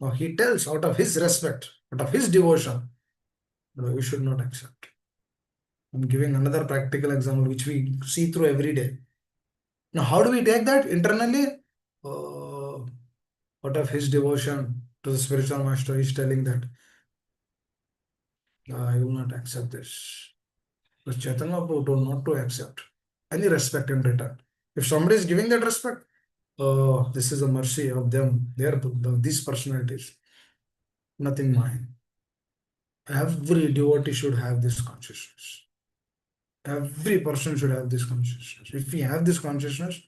No, he tells out of his respect, out of his devotion. No, we should not accept. I'm giving another practical example which we see through every day. Now, how do we take that internally? Oh, out of his devotion to the spiritual master, he's telling that I will not accept this. But Chaitanya Prabhu told not to accept any respect in return. If somebody is giving that respect, oh, this is a mercy of them, these personalities, nothing mine. Every devotee should have this consciousness. Every person should have this consciousness. If we have this consciousness,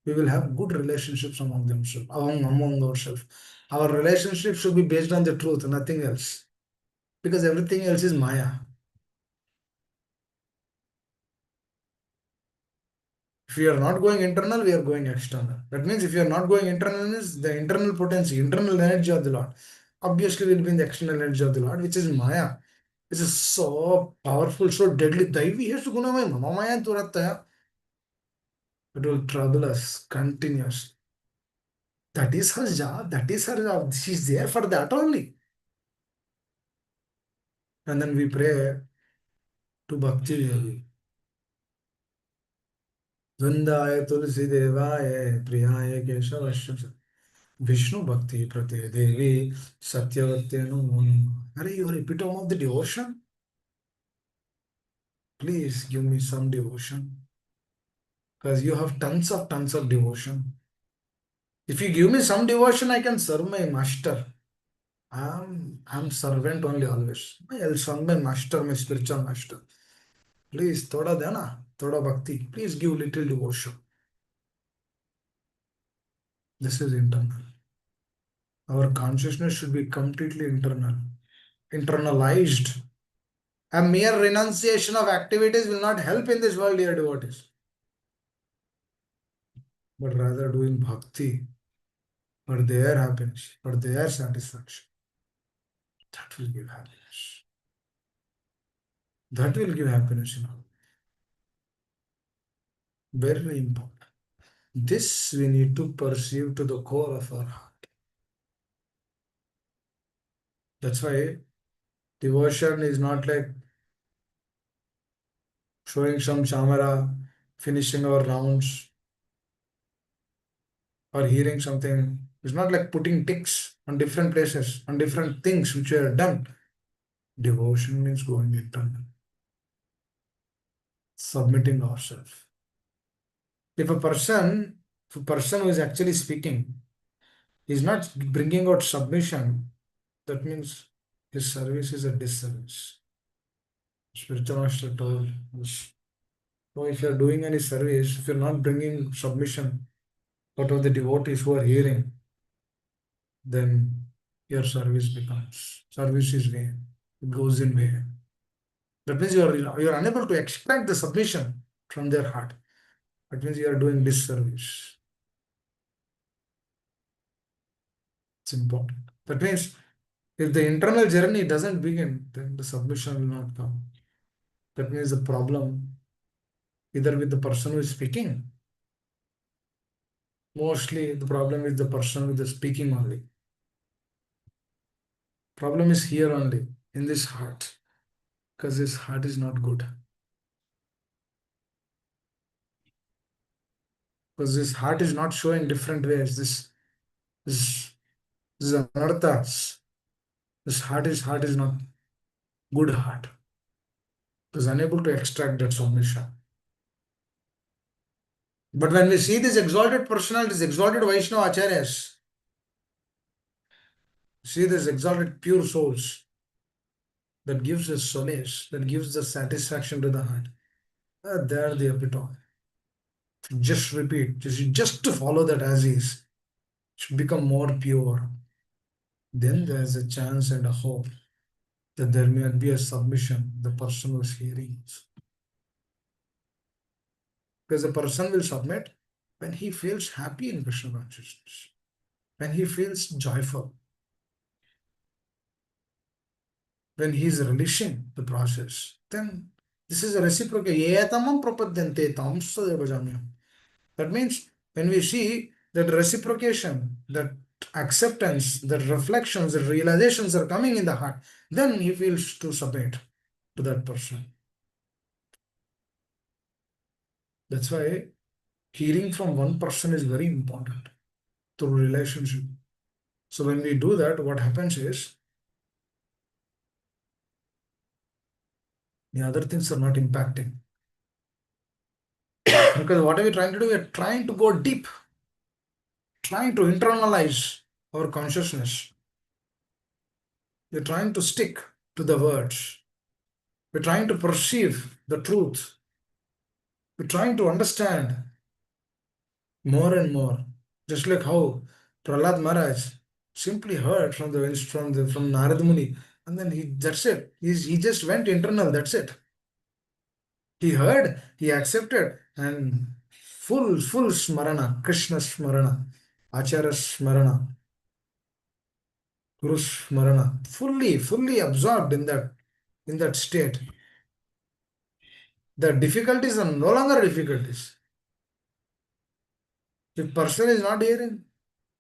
we will have good relationships among themselves, among ourselves. Our relationship should be based on the truth, nothing else. Because everything else is Maya. If we are not going internal, we are going external. That means if you are not going internal, means the internal potency, internal energy of the Lord, obviously will be in the external energy of the Lord, which is Maya. This is so powerful, so deadly. Daivi has to go away. Mama Maya Turataya. It will trouble us continuously. That is her job. That is her job. She's there for that only. And then we pray to Bhakti Devi. Vrindaye Tulsi Devaye Priyaye Keshavasya Vishnu Bhakti Prate Devi Satyavate Namo. Are you are epitome of the devotion? Please give me some devotion. Because you have tons of devotion. If you give me some devotion, I can serve my master. I'm servant only always. I'll serve my master, my spiritual master. Please, thoda dena, thoda bhakti. Please give little devotion. This is internal. Our consciousness should be completely internal, internalized. A mere renunciation of activities will not help in this world, dear devotees. But rather doing bhakti for their happiness, for their satisfaction. That will give happiness. That will give happiness, Very important. This we need to perceive to the core of our heart. That's why devotion is not like showing some camera, finishing our rounds, or hearing something. It's not like putting ticks on different places, on different things which we have done. Devotion means going internal, submitting ourselves. If a person who is actually speaking is not bringing out submission, that means his service is a disservice. Spiritual master told us, so if you are doing any service, if you're not bringing submission out of the devotees who are hearing, then your service is vain. It goes in vain. That means you are unable to extract the submission from their heart. That means you are doing disservice. It's important. That means if the internal journey doesn't begin, then the submission will not come. That means the problem either with the person who is speaking, mostly the problem is the person with the speaking only. Problem is here only, in this heart, because this heart is not good. Because this heart is not showing different ways. This, this is anartha. This heart is not good heart. It is unable to extract that submission. But when we see these exalted personalities, exalted Vaishnava acharyas, see these exalted pure souls, that gives us solace, that gives the satisfaction to the heart. They are the epitome. Just repeat, just to follow that as is, should become more pure. Then there is a chance and a hope that there may be a submission the person who is hearing. Because the person will submit when he feels happy in Krishna consciousness, when he feels joyful, when he is relishing the process. Then this is a reciprocal. Etamam prapadyante tam sadeva jamyam. That means when we see that reciprocation, that acceptance, that reflections, the realizations are coming in the heart, then he feels to submit to that person. That's why hearing from one person is very important through relationship. So when we do that, what happens is the other things are not impacting. Because what are we trying to do? We are trying to go deep, trying to internalize our consciousness. We're trying to stick to the words. We're trying to perceive the truth. We're trying to understand more and more. Just like how Prahlad Maharaj simply heard from Narad Muni, and then that's it. He just went internal. That's it. He heard, he accepted, and full smarana, Krishna smarana, Acharya smarana, Guru smarana, fully absorbed in that state. The difficulties are no longer difficulties. If person is not hearing,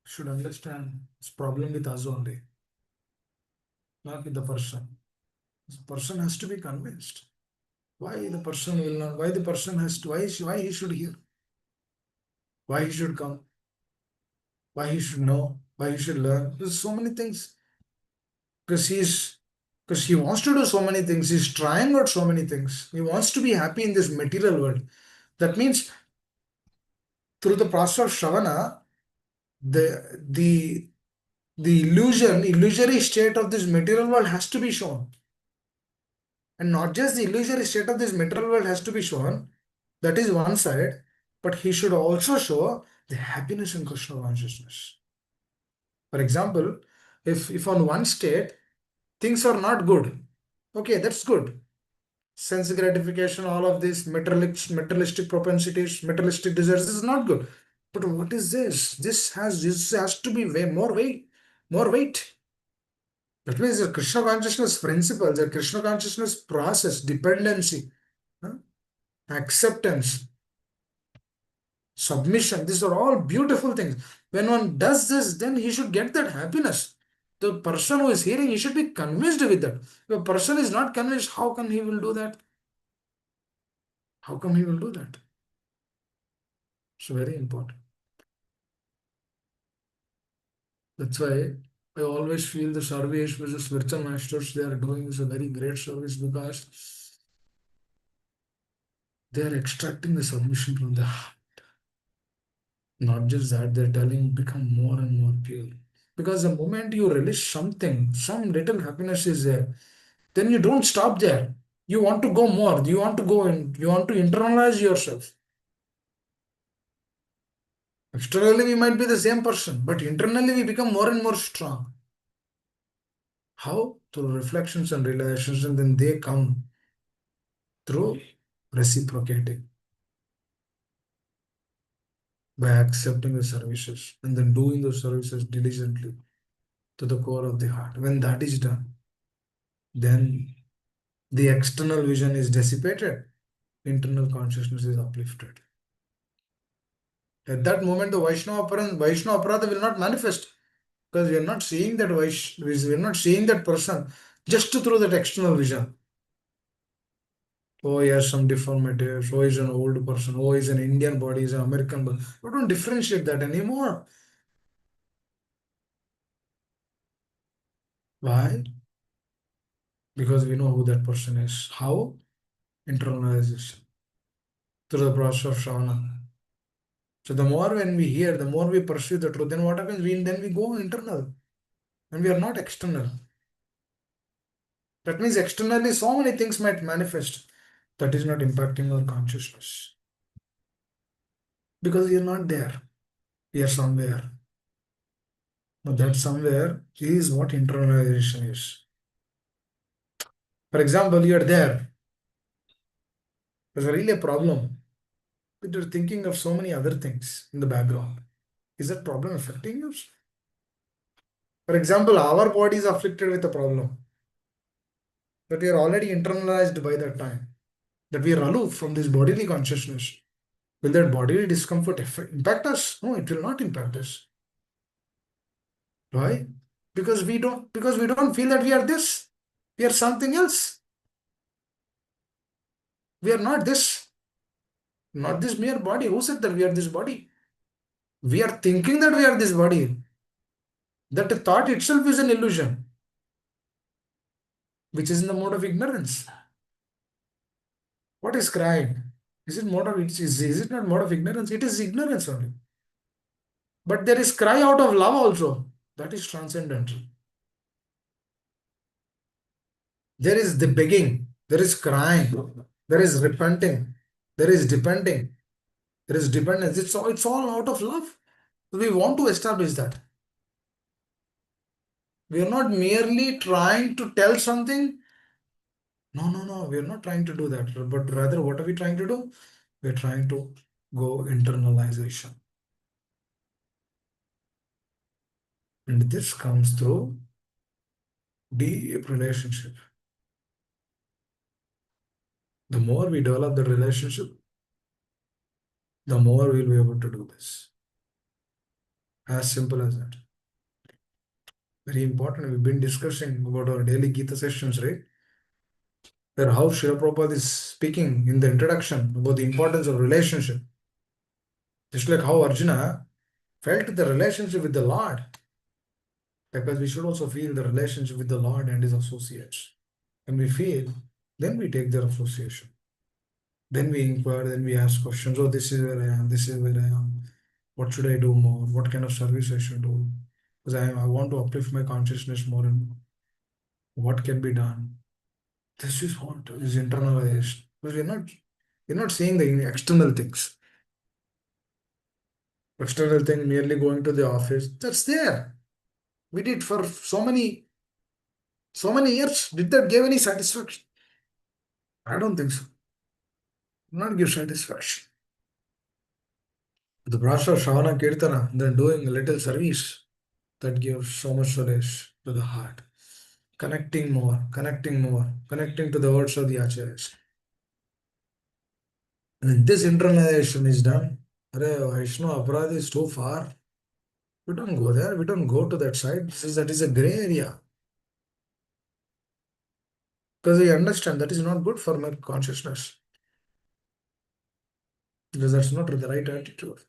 should understand it's problem with us only, not with the person. The person has to be convinced. Why the person will not? Why the person has to? Why he should hear? Why he should come? Why he should know? Why he should learn? There's so many things. Because he wants to do so many things. He's trying out so many things. He wants to be happy in this material world. That means through the process of Shravana, the the illusory state of this material world has to be shown. And not just the illusory state of this material world has to be shown, that is one side, but he should also show the happiness in Krishna consciousness. For example, if on one state things are not good, okay, that's good. Sense gratification, all of this materialistic propensities, materialistic desires, this is not good. But what is this? This has to be more weight. That means the Krishna consciousness principles, the Krishna consciousness process, dependency, huh, acceptance, submission. These are all beautiful things. When one does this, then he should get that happiness. The person who is hearing, he should be convinced with that. If a person is not convinced, how can he will do that? How come he will do that? It's very important. That's why I always feel the service with the spiritual masters they are doing is a very great service because they are extracting the submission from the heart. Not just that, they're telling become more and more pure. Because the moment you release something, some little happiness is there, then you don't stop there. You want to go more. You want to go in. You want to internalize yourself. Externally, we might be the same person, but internally, we become more and more strong. How? Through reflections and realizations, and then they come through reciprocating by accepting the services and then doing those services diligently to the core of the heart. When that is done, then the external vision is dissipated, internal consciousness is uplifted. At that moment, the Vaishnava Aparadha will not manifest because we are not seeing that we are not seeing that person just through that external vision. Oh, he has some deformities. Oh, he's an old person. Oh, he's an Indian body. He's an American body. We don't differentiate that anymore. Why? Because we know who that person is. How? Internalization through the process of Shravana. So the more when we hear, the more we pursue the truth, then what happens? Then we go internal and we are not external. That means externally so many things might manifest that is not impacting our consciousness because we are not there. We are somewhere. Now that somewhere is what internalization is. For example, you are there. There's really a problem, but you're thinking of so many other things in the background. Is that problem affecting you? For example, our body is afflicted with a problem that we are already internalized by that time, that we are aloof from this bodily consciousness. Will that bodily discomfort impact us? No, it will not impact us. Why? Because we don't feel that we are this. We are something else. We are not this. Not this mere body. Who said that we are this body? We are thinking that we are this body. That thought itself is an illusion, which is in the mode of ignorance. What is crying? Is it mode of is it not mode of ignorance? It is ignorance only. But there is cry out of love also. That is transcendental. There is the begging, there is crying, there is repenting, there is depending, there is dependence. It's all out of love. We want to establish that. We are not merely trying to tell something. No, no, no. We are not trying to do that. But rather, what are we trying to do? We're trying to go internalization. And this comes through deep relationship. The more we develop the relationship, the more we'll be able to do this. As simple as that. Very important. We've been discussing about our daily Gita sessions, right? Where how Srila Prabhupada is speaking in the introduction about the importance of relationship. Just like how Arjuna felt the relationship with the Lord, because we should also feel the relationship with the Lord and his associates. When we feel, then we take their association. Then we inquire, then we ask questions. Oh, this is where I am, this is where I am. What should I do more? What kind of service I should do? Because I want to uplift my consciousness more and more. What can be done? This is what is internalized. Because we're not seeing the external things. External thing merely going to the office. That's there. We did for so many years. Did that give any satisfaction? I don't think so. Not give satisfaction. The Brasha Shravana Kirtana, they're doing a little service that gives so much solace to the heart. Connecting more, connecting more, connecting to the words of the Acharyas. And when this internalization is done, Vaishnava Aparadhi is too far. We don't go there, we don't go to that side. That is a gray area. Because I understand that is not good for my consciousness. Because that's not the right attitude.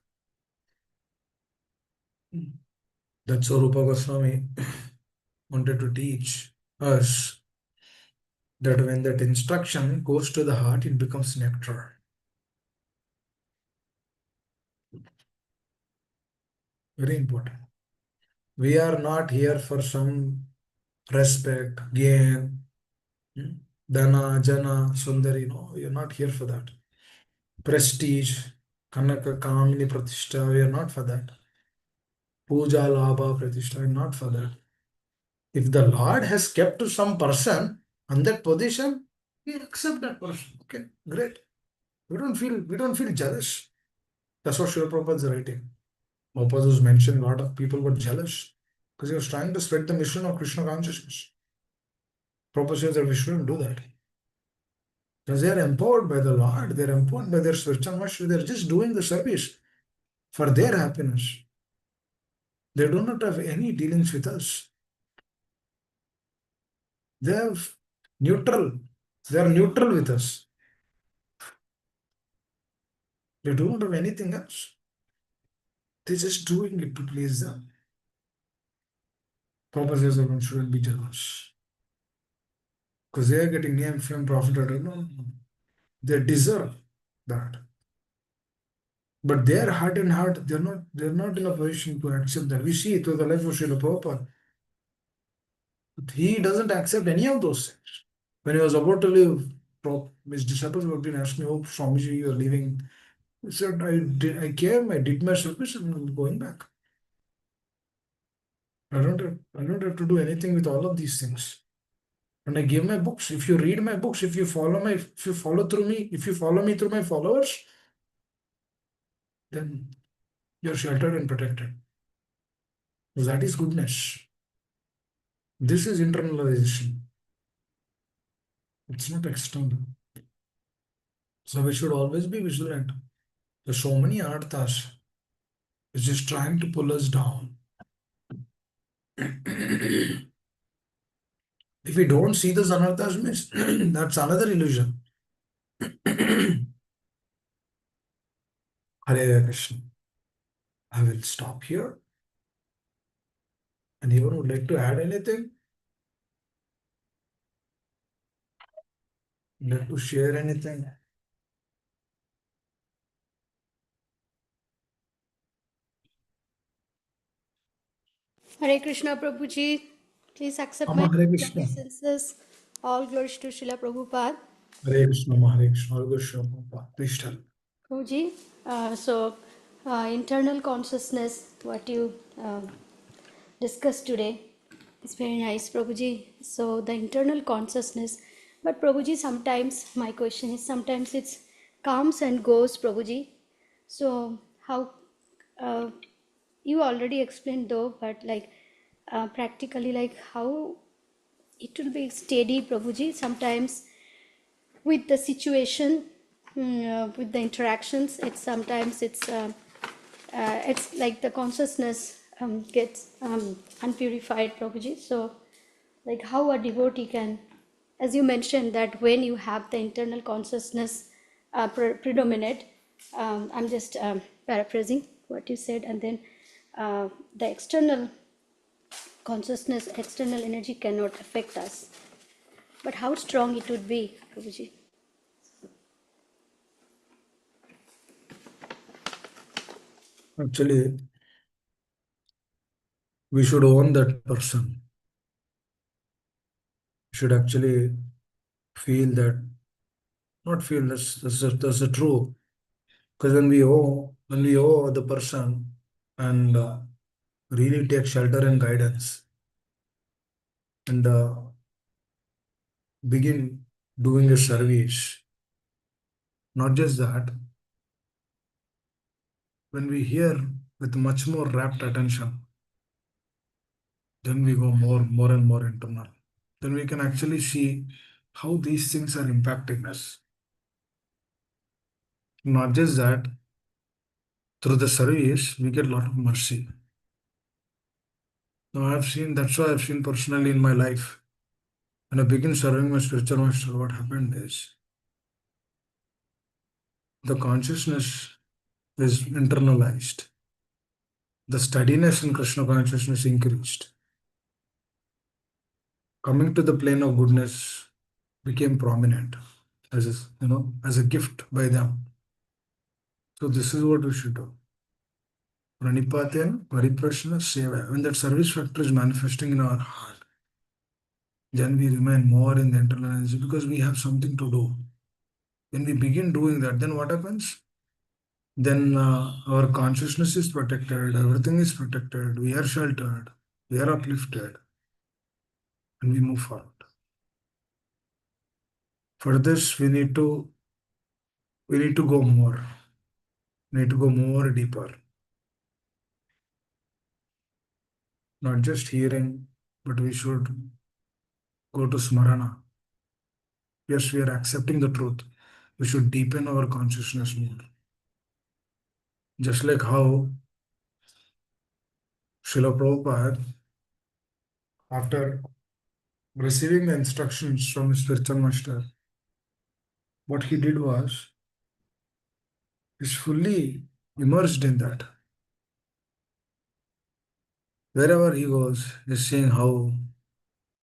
That's what Rupa Goswami wanted to teach us, that when that instruction goes to the heart, it becomes nectar. Very important. We are not here for some respect, gain, dana, jana, sundari. No, we are not here for that. Prestige, kanaka, kamini, pratishtha. We are not for that. Puja, labha, pratishtha. We are not for that. If the Lord has kept to some person on that position, we accept that person. Okay, great. We don't feel jealous. That's what Srila Prabhupada is writing. Prabhupada was mentioned, a lot of people were jealous because he was trying to spread the mission of Krishna consciousness. Prabhupada says that we shouldn't do that. Because they are empowered by the Lord, they are empowered by their spiritual master, they are just doing the service for their happiness. They do not have any dealings with us. They have neutral. They are neutral with us. They do not have anything else. They're just doing it to please them. Prabhupada says that one shouldn't be jealous. Because they are getting name, fame, profit. No, no, no. They deserve that. But their heart and heart, they're not in a position to accept that. We see it through the life of Srila Prabhupada. He doesn't accept any of those things. When he was about to leave, his disciples have been asking, "Oh, Swamiji, you are leaving." He said, I came, I did my service, and I'm going back. I don't have to do anything with all of these things. And I give my books. If you read my books, if you follow through me, if you follow me through my followers, then you're sheltered and protected. That is goodness. This is internalization. It's not external. So we should always be vigilant. There's so many anarthas. It's just trying to pull us down. If we don't see those anarthas, means that's another illusion. Hare Krishna. I will stop here. Anyone would like to add anything? Like to share anything? Hare Krishna Prabhuji, please accept Amma my Hare Krishna. obeisances. All glories to Srila Prabhupada. Hare Krishna, Hare Krishna, Hare Krishna, Prabhupada. Please tell. Prabhuji, internal consciousness, what you discussed today is very nice, Prabhuji. So, the internal consciousness, but Prabhuji, sometimes my question is sometimes it's comes and goes, Prabhuji. So, how uh, you already explained though, but like practically, like how it will be steady, Prabhuji. Sometimes with the situation, with the interactions, it's sometimes it's like the consciousness gets unpurified, Prabhuji. So, like how a devotee can, as you mentioned, that when you have the internal consciousness predominate, I'm just paraphrasing what you said, and then the external consciousness, external energy cannot affect us. But how strong it would be, Prabhuji? Actually, we should own that person. We should actually feel that, not feel that's the true. Because when we owe the person and really take shelter and guidance and begin doing a service, not just that, when we hear with much more rapt attention, then we go more and more internal. Then we can actually see how these things are impacting us. Not just that, through the service, we get a lot of mercy. Now, that's why I've seen personally in my life. When I begin serving my spiritual master, what happened is the consciousness is internalized. The steadiness in Krishna consciousness increased. Coming to the plane of goodness became prominent as a gift by them. So this is what we should do. Pranipatena, Pariprashna, Seva. When that service factor is manifesting in our heart, then we remain more in the internal energy because we have something to do. When we begin doing that, then what happens? Then our consciousness is protected, everything is protected, we are sheltered, we are uplifted, and we move forward. For this, we need to go more. We need to go more deeper. Not just hearing, but we should go to smarana. Yes, we are accepting the truth. We should deepen our consciousness more. Just like how Srila Prabhupada, after receiving the instructions from his spiritual master, what he did was is fully immersed in that. Wherever he goes, he's seeing how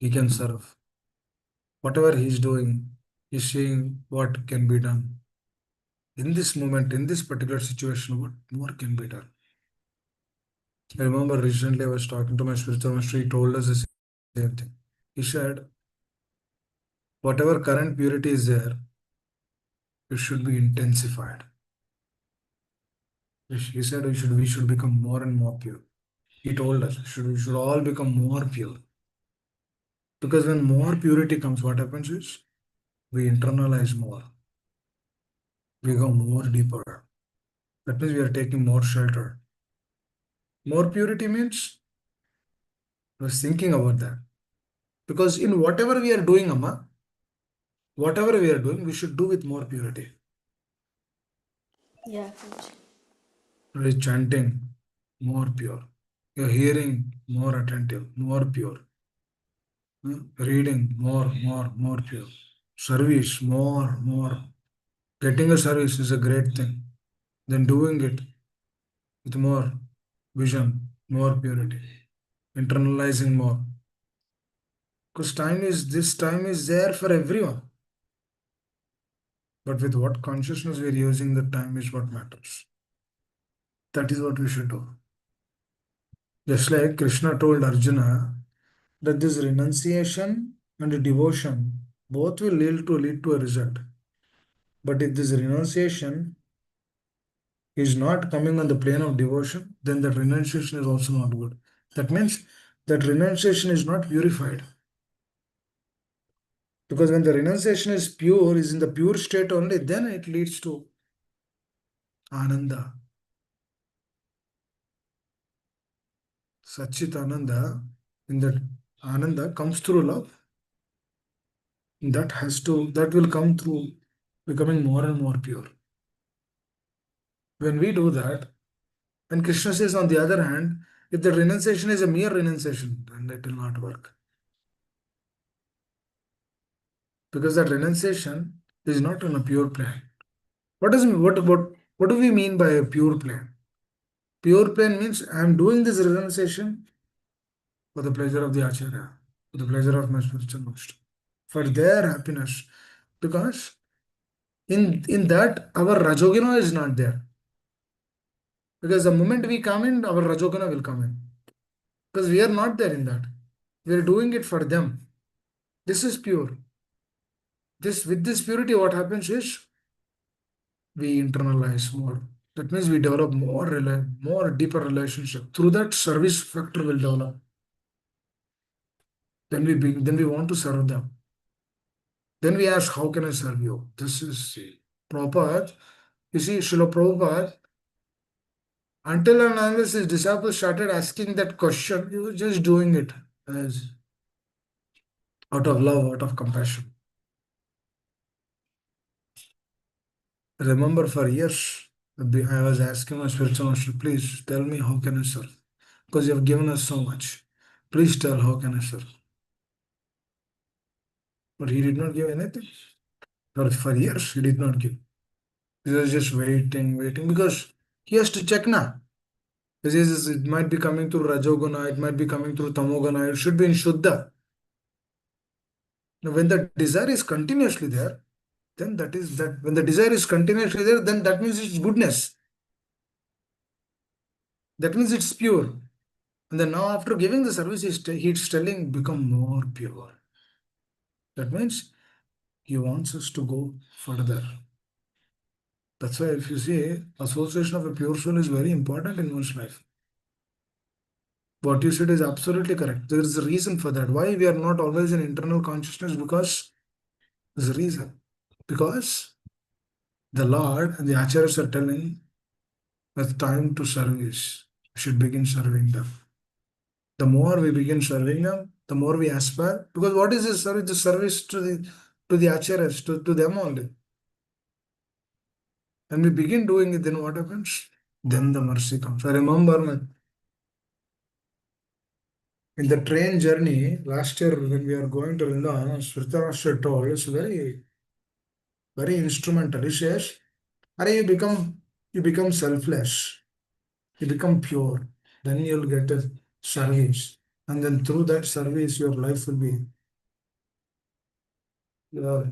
he can serve. Whatever he's doing, he's seeing what can be done. In this moment, in this particular situation, what more can be done? I remember recently I was talking to my spiritual master, he told us the same thing. He said, whatever current purity is there, it should be intensified. He said we should become more and more pure. He told us we should all become more pure. Because when more purity comes, what happens is we internalize more. We go more deeper. That means we are taking more shelter. More purity means I was thinking about that. Because in whatever we are doing, Amma, whatever we are doing, we should do with more purity. Yeah, Prabhuji. You're chanting, more pure. You're hearing, more attentive, more pure. Reading, more pure. Service, more. Getting a service is a great thing. Then doing it with more vision, more purity, internalizing more. Because this time is there for everyone. But with what consciousness we're using the time is what matters. That is what we should do. Just like Krishna told Arjuna that this renunciation and devotion Both will lead to a result. But if this renunciation is not coming on the plane of devotion, then that renunciation is also not good. That means that renunciation is not purified. Because when the renunciation is pure, is in the pure state only, then it leads to Ananda. Sachit Ananda, in that Ananda comes through love. That will come through becoming more and more pure. When we do that, and Krishna says on the other hand, if the renunciation is a mere renunciation, then it will not work. Because that renunciation is not on a pure plane. What do we mean by a pure plane? Pure plane means I am doing this renunciation for the pleasure of the Acharya, for the pleasure of my spiritual master, for their happiness. Because in that our Rajoguna is not there. Because the moment we come in, our Rajoguna will come in. Because we are not there in that. We are doing it for them. This is pure. This with this purity, what happens is we internalize more. That means we develop more deeper relationship. Through that, service factor will develop. Then we want to serve them. Then we ask, how can I serve you? This is Prabhupada. You see, Srila Prabhupada, until and unless his disciples started asking that question, he was just doing it as out of love, out of compassion. Remember for years, I was asking my spiritual master, please tell me how can I serve? Because you have given us so much. Please tell how can I serve? But he did not give anything. For years, he did not give. He was just waiting, because he has to check now. It might be coming through Rajoguna, it might be coming through Tamoguna, it should be in Shuddha. Now, when the desire is continuously there, then that is that. When the desire is continuously there, then that means it's goodness. That means it's pure. And then now, after giving the service, he's telling, become more pure. That means he wants us to go further. That's why, if you see, association of a pure soul is very important in one's life. What you said is absolutely correct. There is a reason for that. Why we are not always in internal consciousness? Because there's a reason. Because the Lord and the Acharyas are telling that time to service. We should begin serving them. The more we begin serving them, the more we aspire. Because what is this service? The service to the Acharyas, to them only. And we begin doing it, then what happens? Then the mercy comes. I remember in the train journey last year when we are going to Vrindavan, Sritarashtra told it's very instrumental. He says, Are you become selfless, you become pure, then you'll get a service. And then through that service, your life will be uh,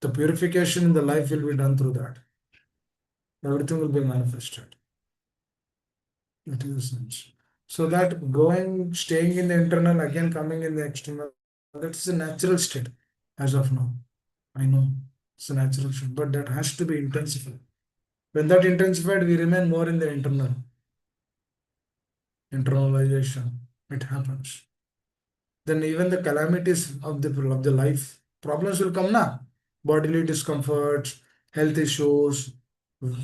the purification in the life will be done through that. Everything will be manifested. That is the sense. So that staying in the internal, again coming in the external, that's a natural state as of now. I know it's a natural state, but that has to be intensified. When that intensified, we remain more in the internal internalization. It happens. Then even the calamities of the life, problems will come now. Bodily discomforts, health issues,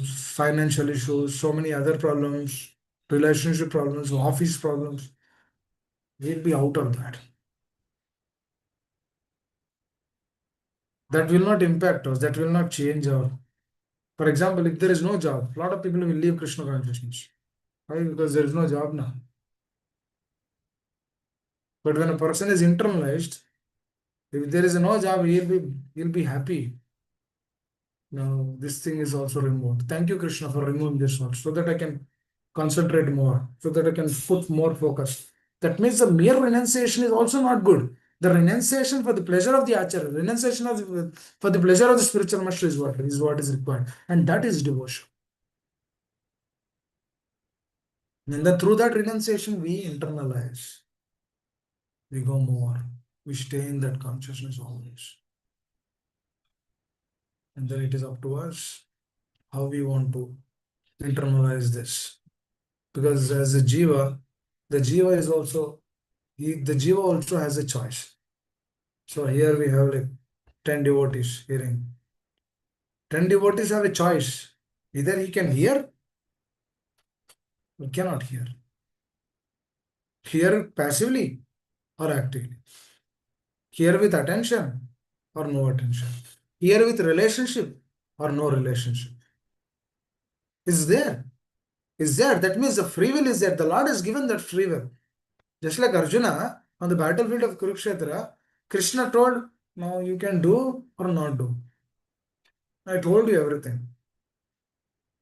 financial issues, so many other problems, relationship problems, office problems. We'll be out of that. That will not impact us. That will not change our. For example, if there is no job, a lot of people will leave Krishna consciousness. Why? Because there is no job now. But when a person is internalized, if there is no job, he'll be happy. Now this thing is also removed. Thank you, Krishna, for removing this one so that I can concentrate more, so that I can put more focus. That means the mere renunciation is also not good. The renunciation for the pleasure of the Acharya, renunciation for the pleasure of the spiritual master is what is required. And that is devotion. And then through that renunciation, we internalize. We go more. We stay in that consciousness always. And then it is up to us how we want to internalize this. Because as a jiva, the jiva is also, the jiva also has a choice. So here we have like 10 devotees hearing. 10 devotees have a choice. Either he can hear or cannot hear. Hear passively or actively. Hear with attention or no attention. Hear with relationship or no relationship. Is there. Is there. That means the free will is there. The Lord has given that free will. Just like Arjuna on the battlefield of Kurukshetra, Krishna told, now you can do or not do. I told you everything.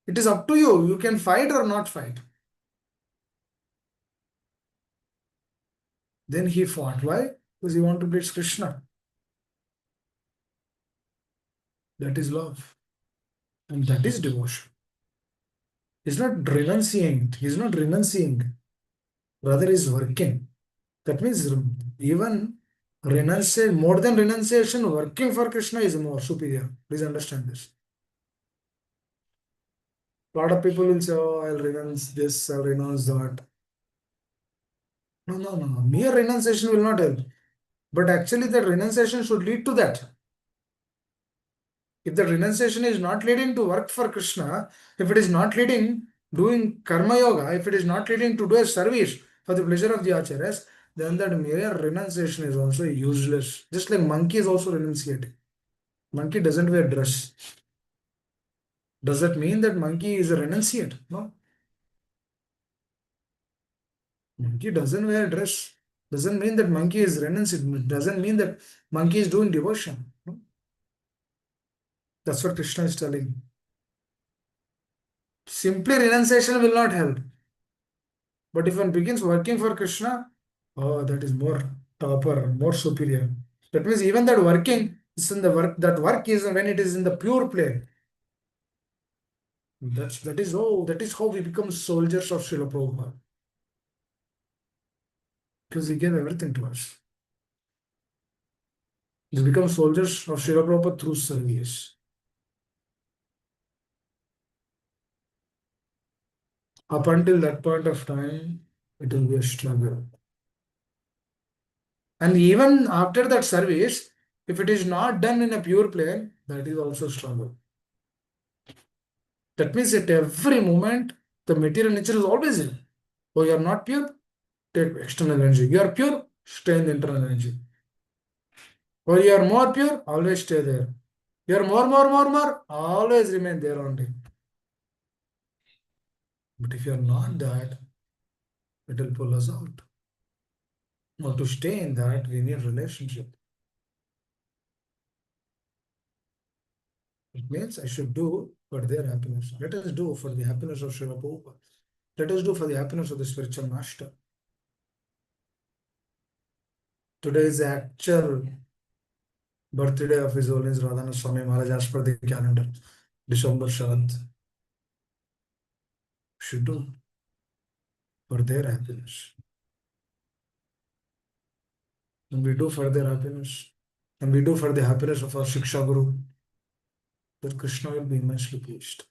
It is up to you. You can fight or not fight. Then he fought. Why? Because he wanted to please Krishna. That is love. And that is devotion. He's not renunciating. He's not renunciating. Rather, he's working. That means even renunciation, more than renunciation, working for Krishna is more superior. Please understand this. A lot of people will say, oh, I'll renounce this, I'll renounce that. No, no, no, no. Mere renunciation will not help. But actually, the renunciation should lead to that. If the renunciation is not leading to work for Krishna, if it is not leading doing karma yoga, if it is not leading to do a service for the pleasure of the acharyas, then that mere renunciation is also useless. Just like monkey is also renunciating. Monkey doesn't wear dress. Does that mean that monkey is a renunciate? No. Monkey doesn't wear dress. Doesn't mean that monkey is renunciate. Doesn't mean that monkey is doing devotion. No? That's what Krishna is telling. Simply renunciation will not help. But if one begins working for Krishna, oh, that is more topper, more superior. That means even that working is in the work. That work is when it is in the pure play. That is how we become soldiers of Srila Prabhupada. Because he gave everything to us. We become soldiers of Srila Prabhupada through service. Up until that point of time, it will be a struggle. And even after that service, if it is not done in a pure plane, that is also struggle. That means at every moment, the material nature is always in. Oh, you are not pure, take external energy. You are pure, stay in the internal energy. Or you are more pure, always stay there. You are more, always remain there only. But if you are not that, it will pull us out. Now to stay in that, we need relationship. It means I should do for their happiness. Let us do for the happiness of Srila Prabhupada. Let us do for the happiness of the spiritual master. Today is the actual birthday of His Holiness Radhanath Swami Maharaj as per the calendar, December 7th. Should do for their happiness. And we do for their happiness. And we do for the happiness of our Shiksha Guru. That Krishna will be immensely pleased.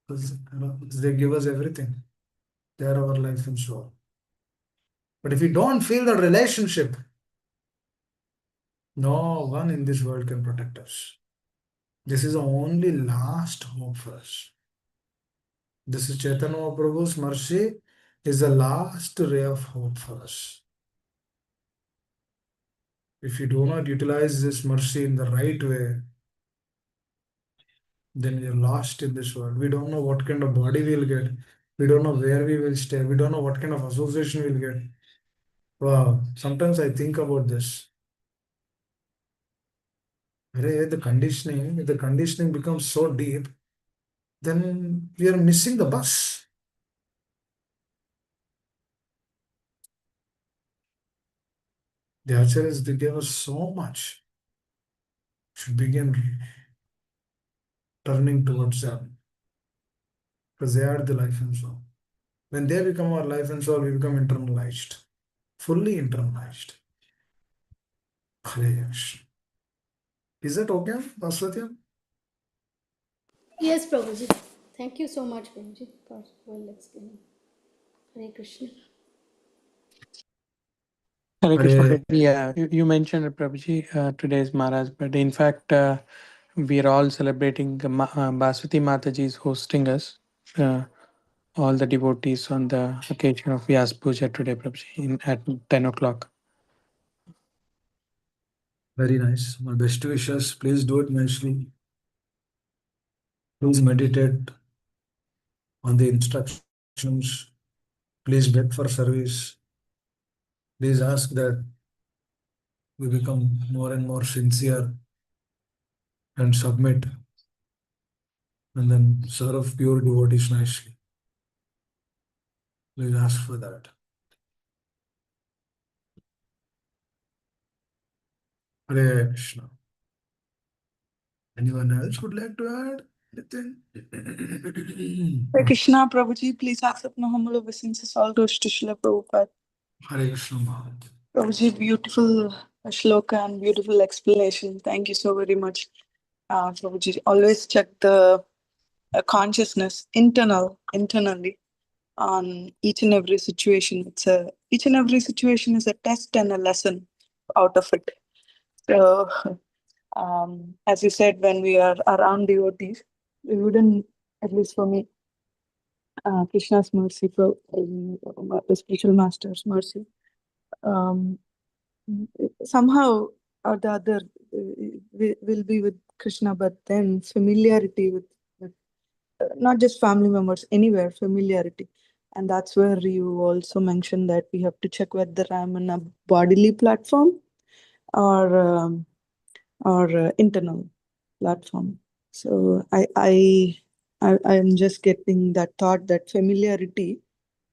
Because they give us everything. They are our life and soul. But if we don't feel the relationship, no one in this world can protect us. This is the only last hope for us. This is Chaitanya Mahaprabhu's mercy is the last ray of hope for us. If you do not utilize this mercy in the right way, then we are lost in this world. We don't know what kind of body we'll get. We don't know where we will stay. We don't know what kind of association we'll get. Wow. Sometimes I think about this. If the conditioning becomes so deep, then we are missing the bus. The acharyas, they gave us so much. Should begin turning towards them. Because they are the life and soul. When they become our life and soul, we become internalized. Fully internalized. Hare Krishna. Is that okay, Baswati? Yes, Prabhuji. Thank you so much, Prabhuji, for well explaining. Hare Krishna. Hare Krishna Hare, Prabhuji. Yeah, you mentioned Prabhuji, today's Maharaj, but in fact, we are all celebrating Baswati Mataji is hosting us, uh, all the devotees on the occasion of Vyas Puja today, Prabhuji, at 10 o'clock. very nice. My best wishes. Please do it nicely. Please meditate on the instructions. Please beg for service. Please ask that we become more and more sincere and submit and then serve pure devotees nicely. Please ask for that. Hare Krishna. Anyone else would like to add anything? Hare Krishna, Prabhuji, please accept my humble obeisances. All goes to Srila Prabhupada. Hare Krishna Mahat. Prabhuji, beautiful shloka and beautiful explanation. Thank you so very much. Prabhuji, always check the consciousness internally on each and every situation. Each and every situation is a test and a lesson out of it. So, as you said, when we are around devotees, we wouldn't, at least for me, Krishna's mercy, the spiritual master's mercy. Um, Somehow or the other, will be with Krishna, but then familiarity with not just family members, anywhere, familiarity. And that's where you also mentioned that we have to check whether I'm on a bodily platform or internal platform. So I am just getting that thought that familiarity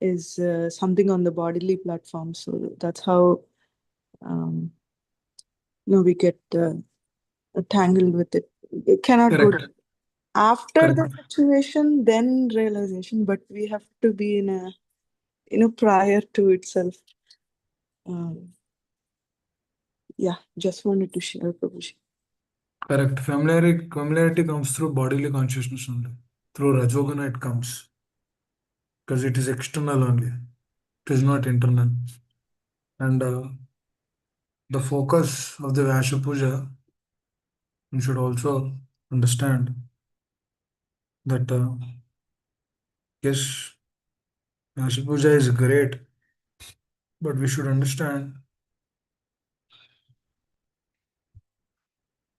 is something on the bodily platform. So that's how we get tangled with it. It cannot go Correct. after the Correct. situation, then realization, but we have to be in a prior to itself. Um, yeah, just wanted to share, Prabhuji. Correct. Familiarity comes through bodily consciousness only. Through Rajogana it comes. Because it is external only. It is not internal. And the focus of the Vyasa Puja, you should also understand that yes, Vyasa Puja is great, but we should understand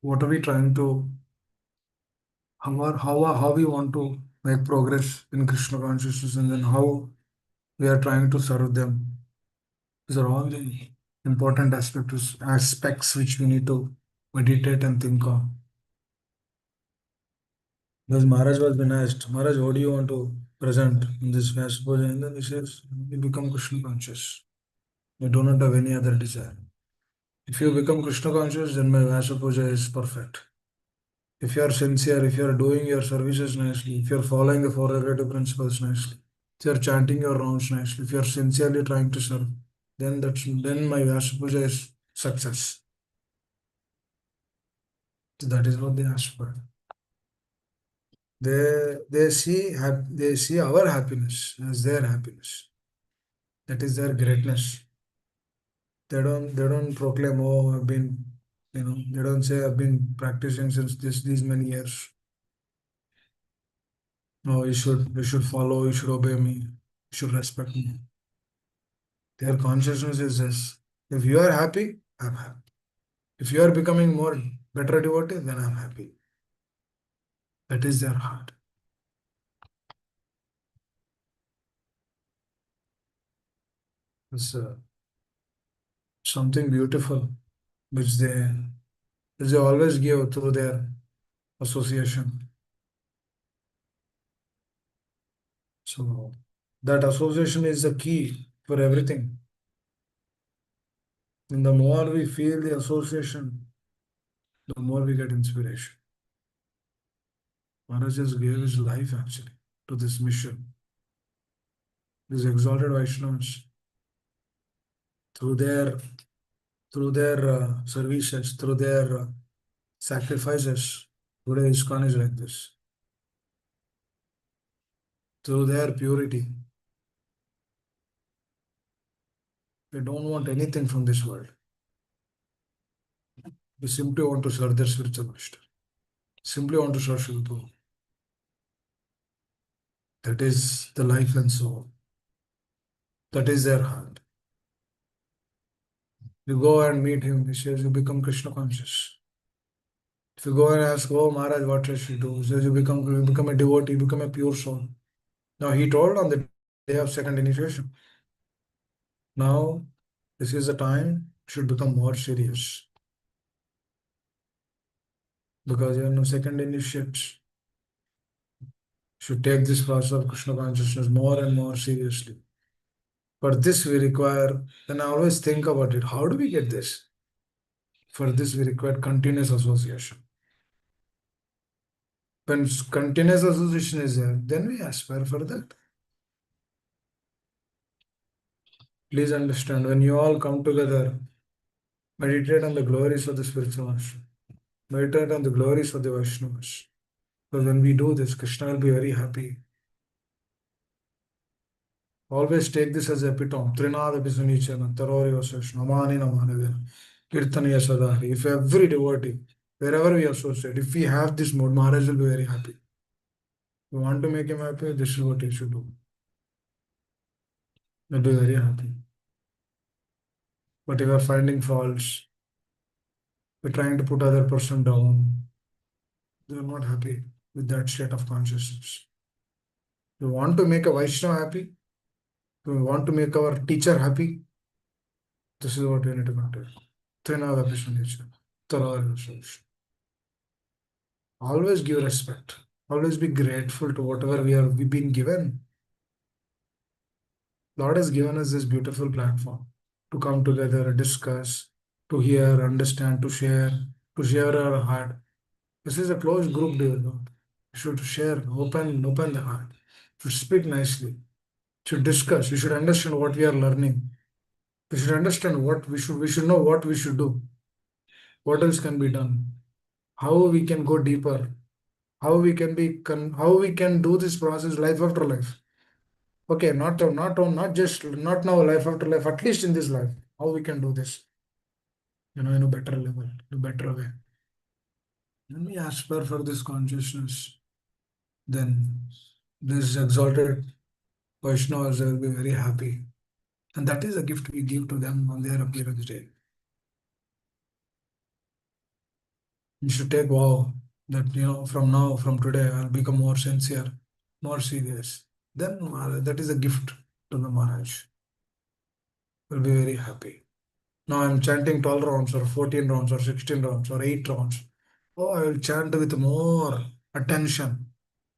what are we trying to, how we want to make progress in Krishna consciousness, and then how we are trying to serve them. These are all the important aspects which we need to meditate and think on. Because Maharaj was been asked, Maharaj, what do you want to present in this Vyasa Puja? And then he says, you become Krishna conscious. You do not have any other desire. If you become Krishna conscious, then my Vyasa Puja is perfect. If you are sincere, if you are doing your services nicely, if you are following the four regulative principles nicely, if you are chanting your rounds nicely, if you are sincerely trying to serve, then my Vyasa Puja is success. That is what they ask for. They see our happiness as their happiness. That is their greatness. They don't proclaim, oh, I've been, they don't say I've been practicing since these many years. No, you should follow, you should obey me, you should respect me. Their consciousness is this. If you are happy, I'm happy. If you are becoming more better devotee, then I'm happy. That is their heart. It's something beautiful which they always give through their association. So that association is the key for everything. And the more we feel the association, the more we get inspiration. Maharaj just gave his life actually to this mission. These exalted Vaishnavas, through their through their services, through their sacrifices. Today ISKCON is like this. Through their purity, we don't want anything from this world. We simply want to serve their spiritual master. Simply want to serve Shiva Prabhu. That is the life and soul. That is their heart. You go and meet him, he says you become Krishna conscious. If you go and ask, oh Maharaj, what should you do? He says you become a devotee, you become a pure soul. Now he told on the day of second initiation. Now this is the time should become more serious. Because second initiates should take this process of Krishna consciousness more and more seriously. For this we require, then I always think about it, how do we get this? For this we require continuous association. When continuous association is there, then we aspire for that. Please understand, when you all come together, meditate on the glories of the spiritual master. Meditate on the glories of the Vaishnavas. Because when we do this, Krishna will be very happy. Always take this as epitome. Trinada Bisunichana, Tarori Vasash, Namani Namani, Kirtaniya Sadari. If every devotee, wherever we associate, if we have this mode, Maharaj will be very happy. You want to make him happy, this is what you should do. He'll be very happy. But if you are finding faults, we're trying to put other person down, they are not happy with that state of consciousness. We want to make a Vaishnava happy. We want to make our teacher happy. This is what we need to consider. Trinada Bisunichana, Tarori Vasash. Always give respect. Always be grateful to whatever we've been given. Lord has given us this beautiful platform to come together, discuss, to hear, understand, to share our heart. This is a closed group, dear Lord. You should share, open the heart. You should speak nicely. You should discuss. You should understand what we are learning. We should understand what we should know what we should do. What else can be done? How we can go deeper? How we can do this process life after life. Okay, not now life after life, at least in this life, how we can do this, in a better level, in a better way. When we aspire for this consciousness, then this exalted Vaishnavas will be very happy. And that is a gift we give to them on their appearance day. You should take vow that, from today, I'll become more sincere, more serious. Then that is a gift to the Maharaj. Will be very happy. Now I'm chanting 12 rounds or 14 rounds or 16 rounds or 8 rounds. Oh, I will chant with more attention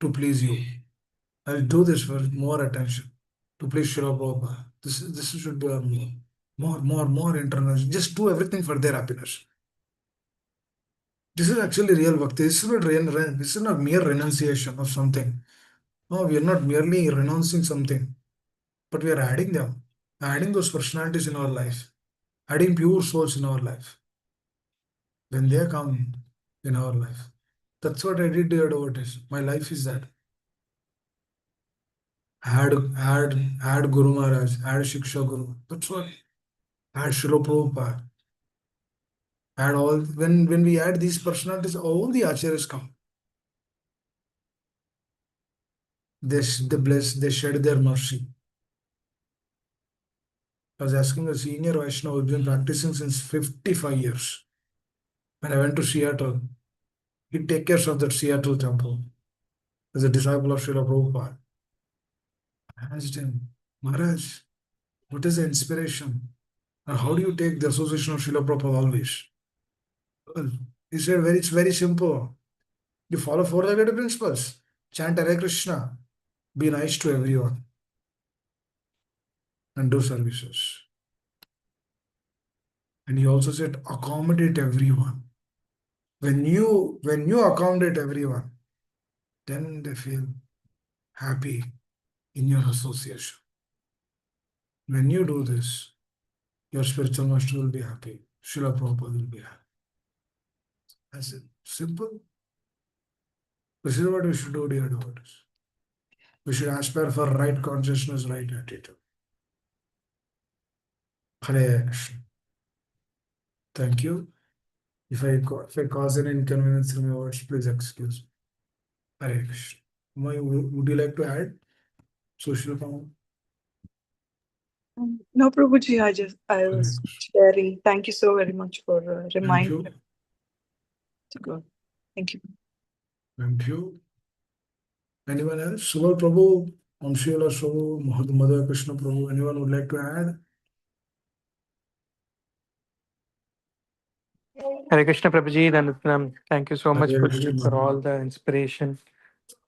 to please you. I'll do this with more attention to please Srila Prabhupada. This should be our more internal. Just do everything for their happiness. This is actually real bhakti. This is not mere renunciation of something. No, we are not merely renouncing something, but we are adding them, adding those personalities in our life, adding pure souls in our life. When they come in our life, that's what I did, dear devotees. My life is that. Add Guru Maharaj, add Shiksha Guru. That's what. Add Srila Prabhupada. Add all. When we add these personalities, all the acharyas come. They bless, they shed their mercy. I was asking a senior Vaishnava who's been practicing since 55 years. When I went to Seattle, he takes care of that Seattle temple as a disciple of Srila Prabhupada. I asked him, Maharaj, what is the inspiration? And how do you take the association of Srila Prabhupada always? Well, he said, it's very simple. You follow four guided principles. Chant Hare Krishna. Be nice to everyone. And do services. And he also said, accommodate everyone. When you accommodate everyone, then they feel happy in your association. When you do this, your spiritual master will be happy. Srila Prabhupada will be happy. That's it. Simple. This is what we should do, dear devotees. We should aspire for right consciousness, right attitude. Hare Krishna. Thank you. If I cause any inconvenience in my words, please excuse me. Hare Krishna. Would you like to add? Social power? No, Prabhuji, I Hare was Krishna. sharing. Thank you so very much for Thank reminding you. me to go. Thank you. Thank you. Anyone else? Subal Prabhu, Amshila Prabhu, Mother Krishna Prabhu. Anyone would like to add? Hare Krishna Prabhuji, then thank you so much Hare Prabhuji Krishna. for all the inspiration.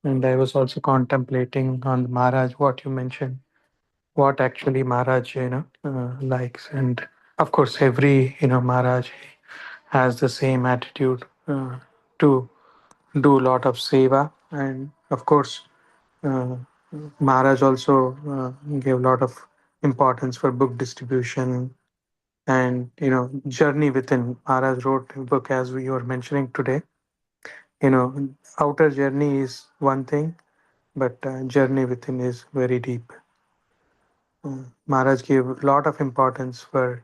And I was also contemplating on Maharaj what you mentioned, what actually Maharaj likes, and of course every Maharaj has the same attitude to do a lot of seva, and of course uh, Maharaj also gave a lot of importance for book distribution and journey within. Maharaj wrote a book as we were mentioning today. Outer journey is one thing, but journey within is very deep. Maharaj gave a lot of importance for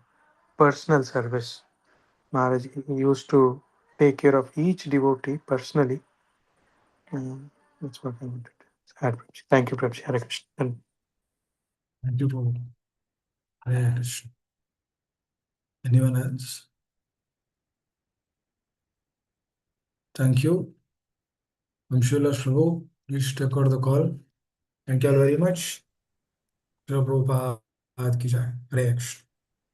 personal service. Maharaj used to take care of each devotee personally. That's what I wanted to add. Thank you, Prabhuji. Hare Krishna. Thank you, Prabhu. Hare Krishna. Anyone else? Thank you. Amshila Prabhu, please take out the call. Thank you all very much. Srila Prabhupada ki jai. Hare Krishna.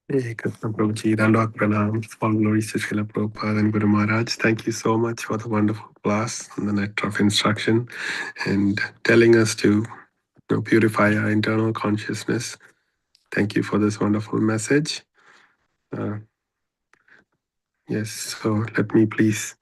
Hey, Krishna Prabhuji, Dandok Pranam, all glories to Srila Prabhupada and Guru Maharaj. Thank you so much for the wonderful class on the nectar of instruction and telling us to purify our internal consciousness. Thank you for this wonderful message. Yes, so let me please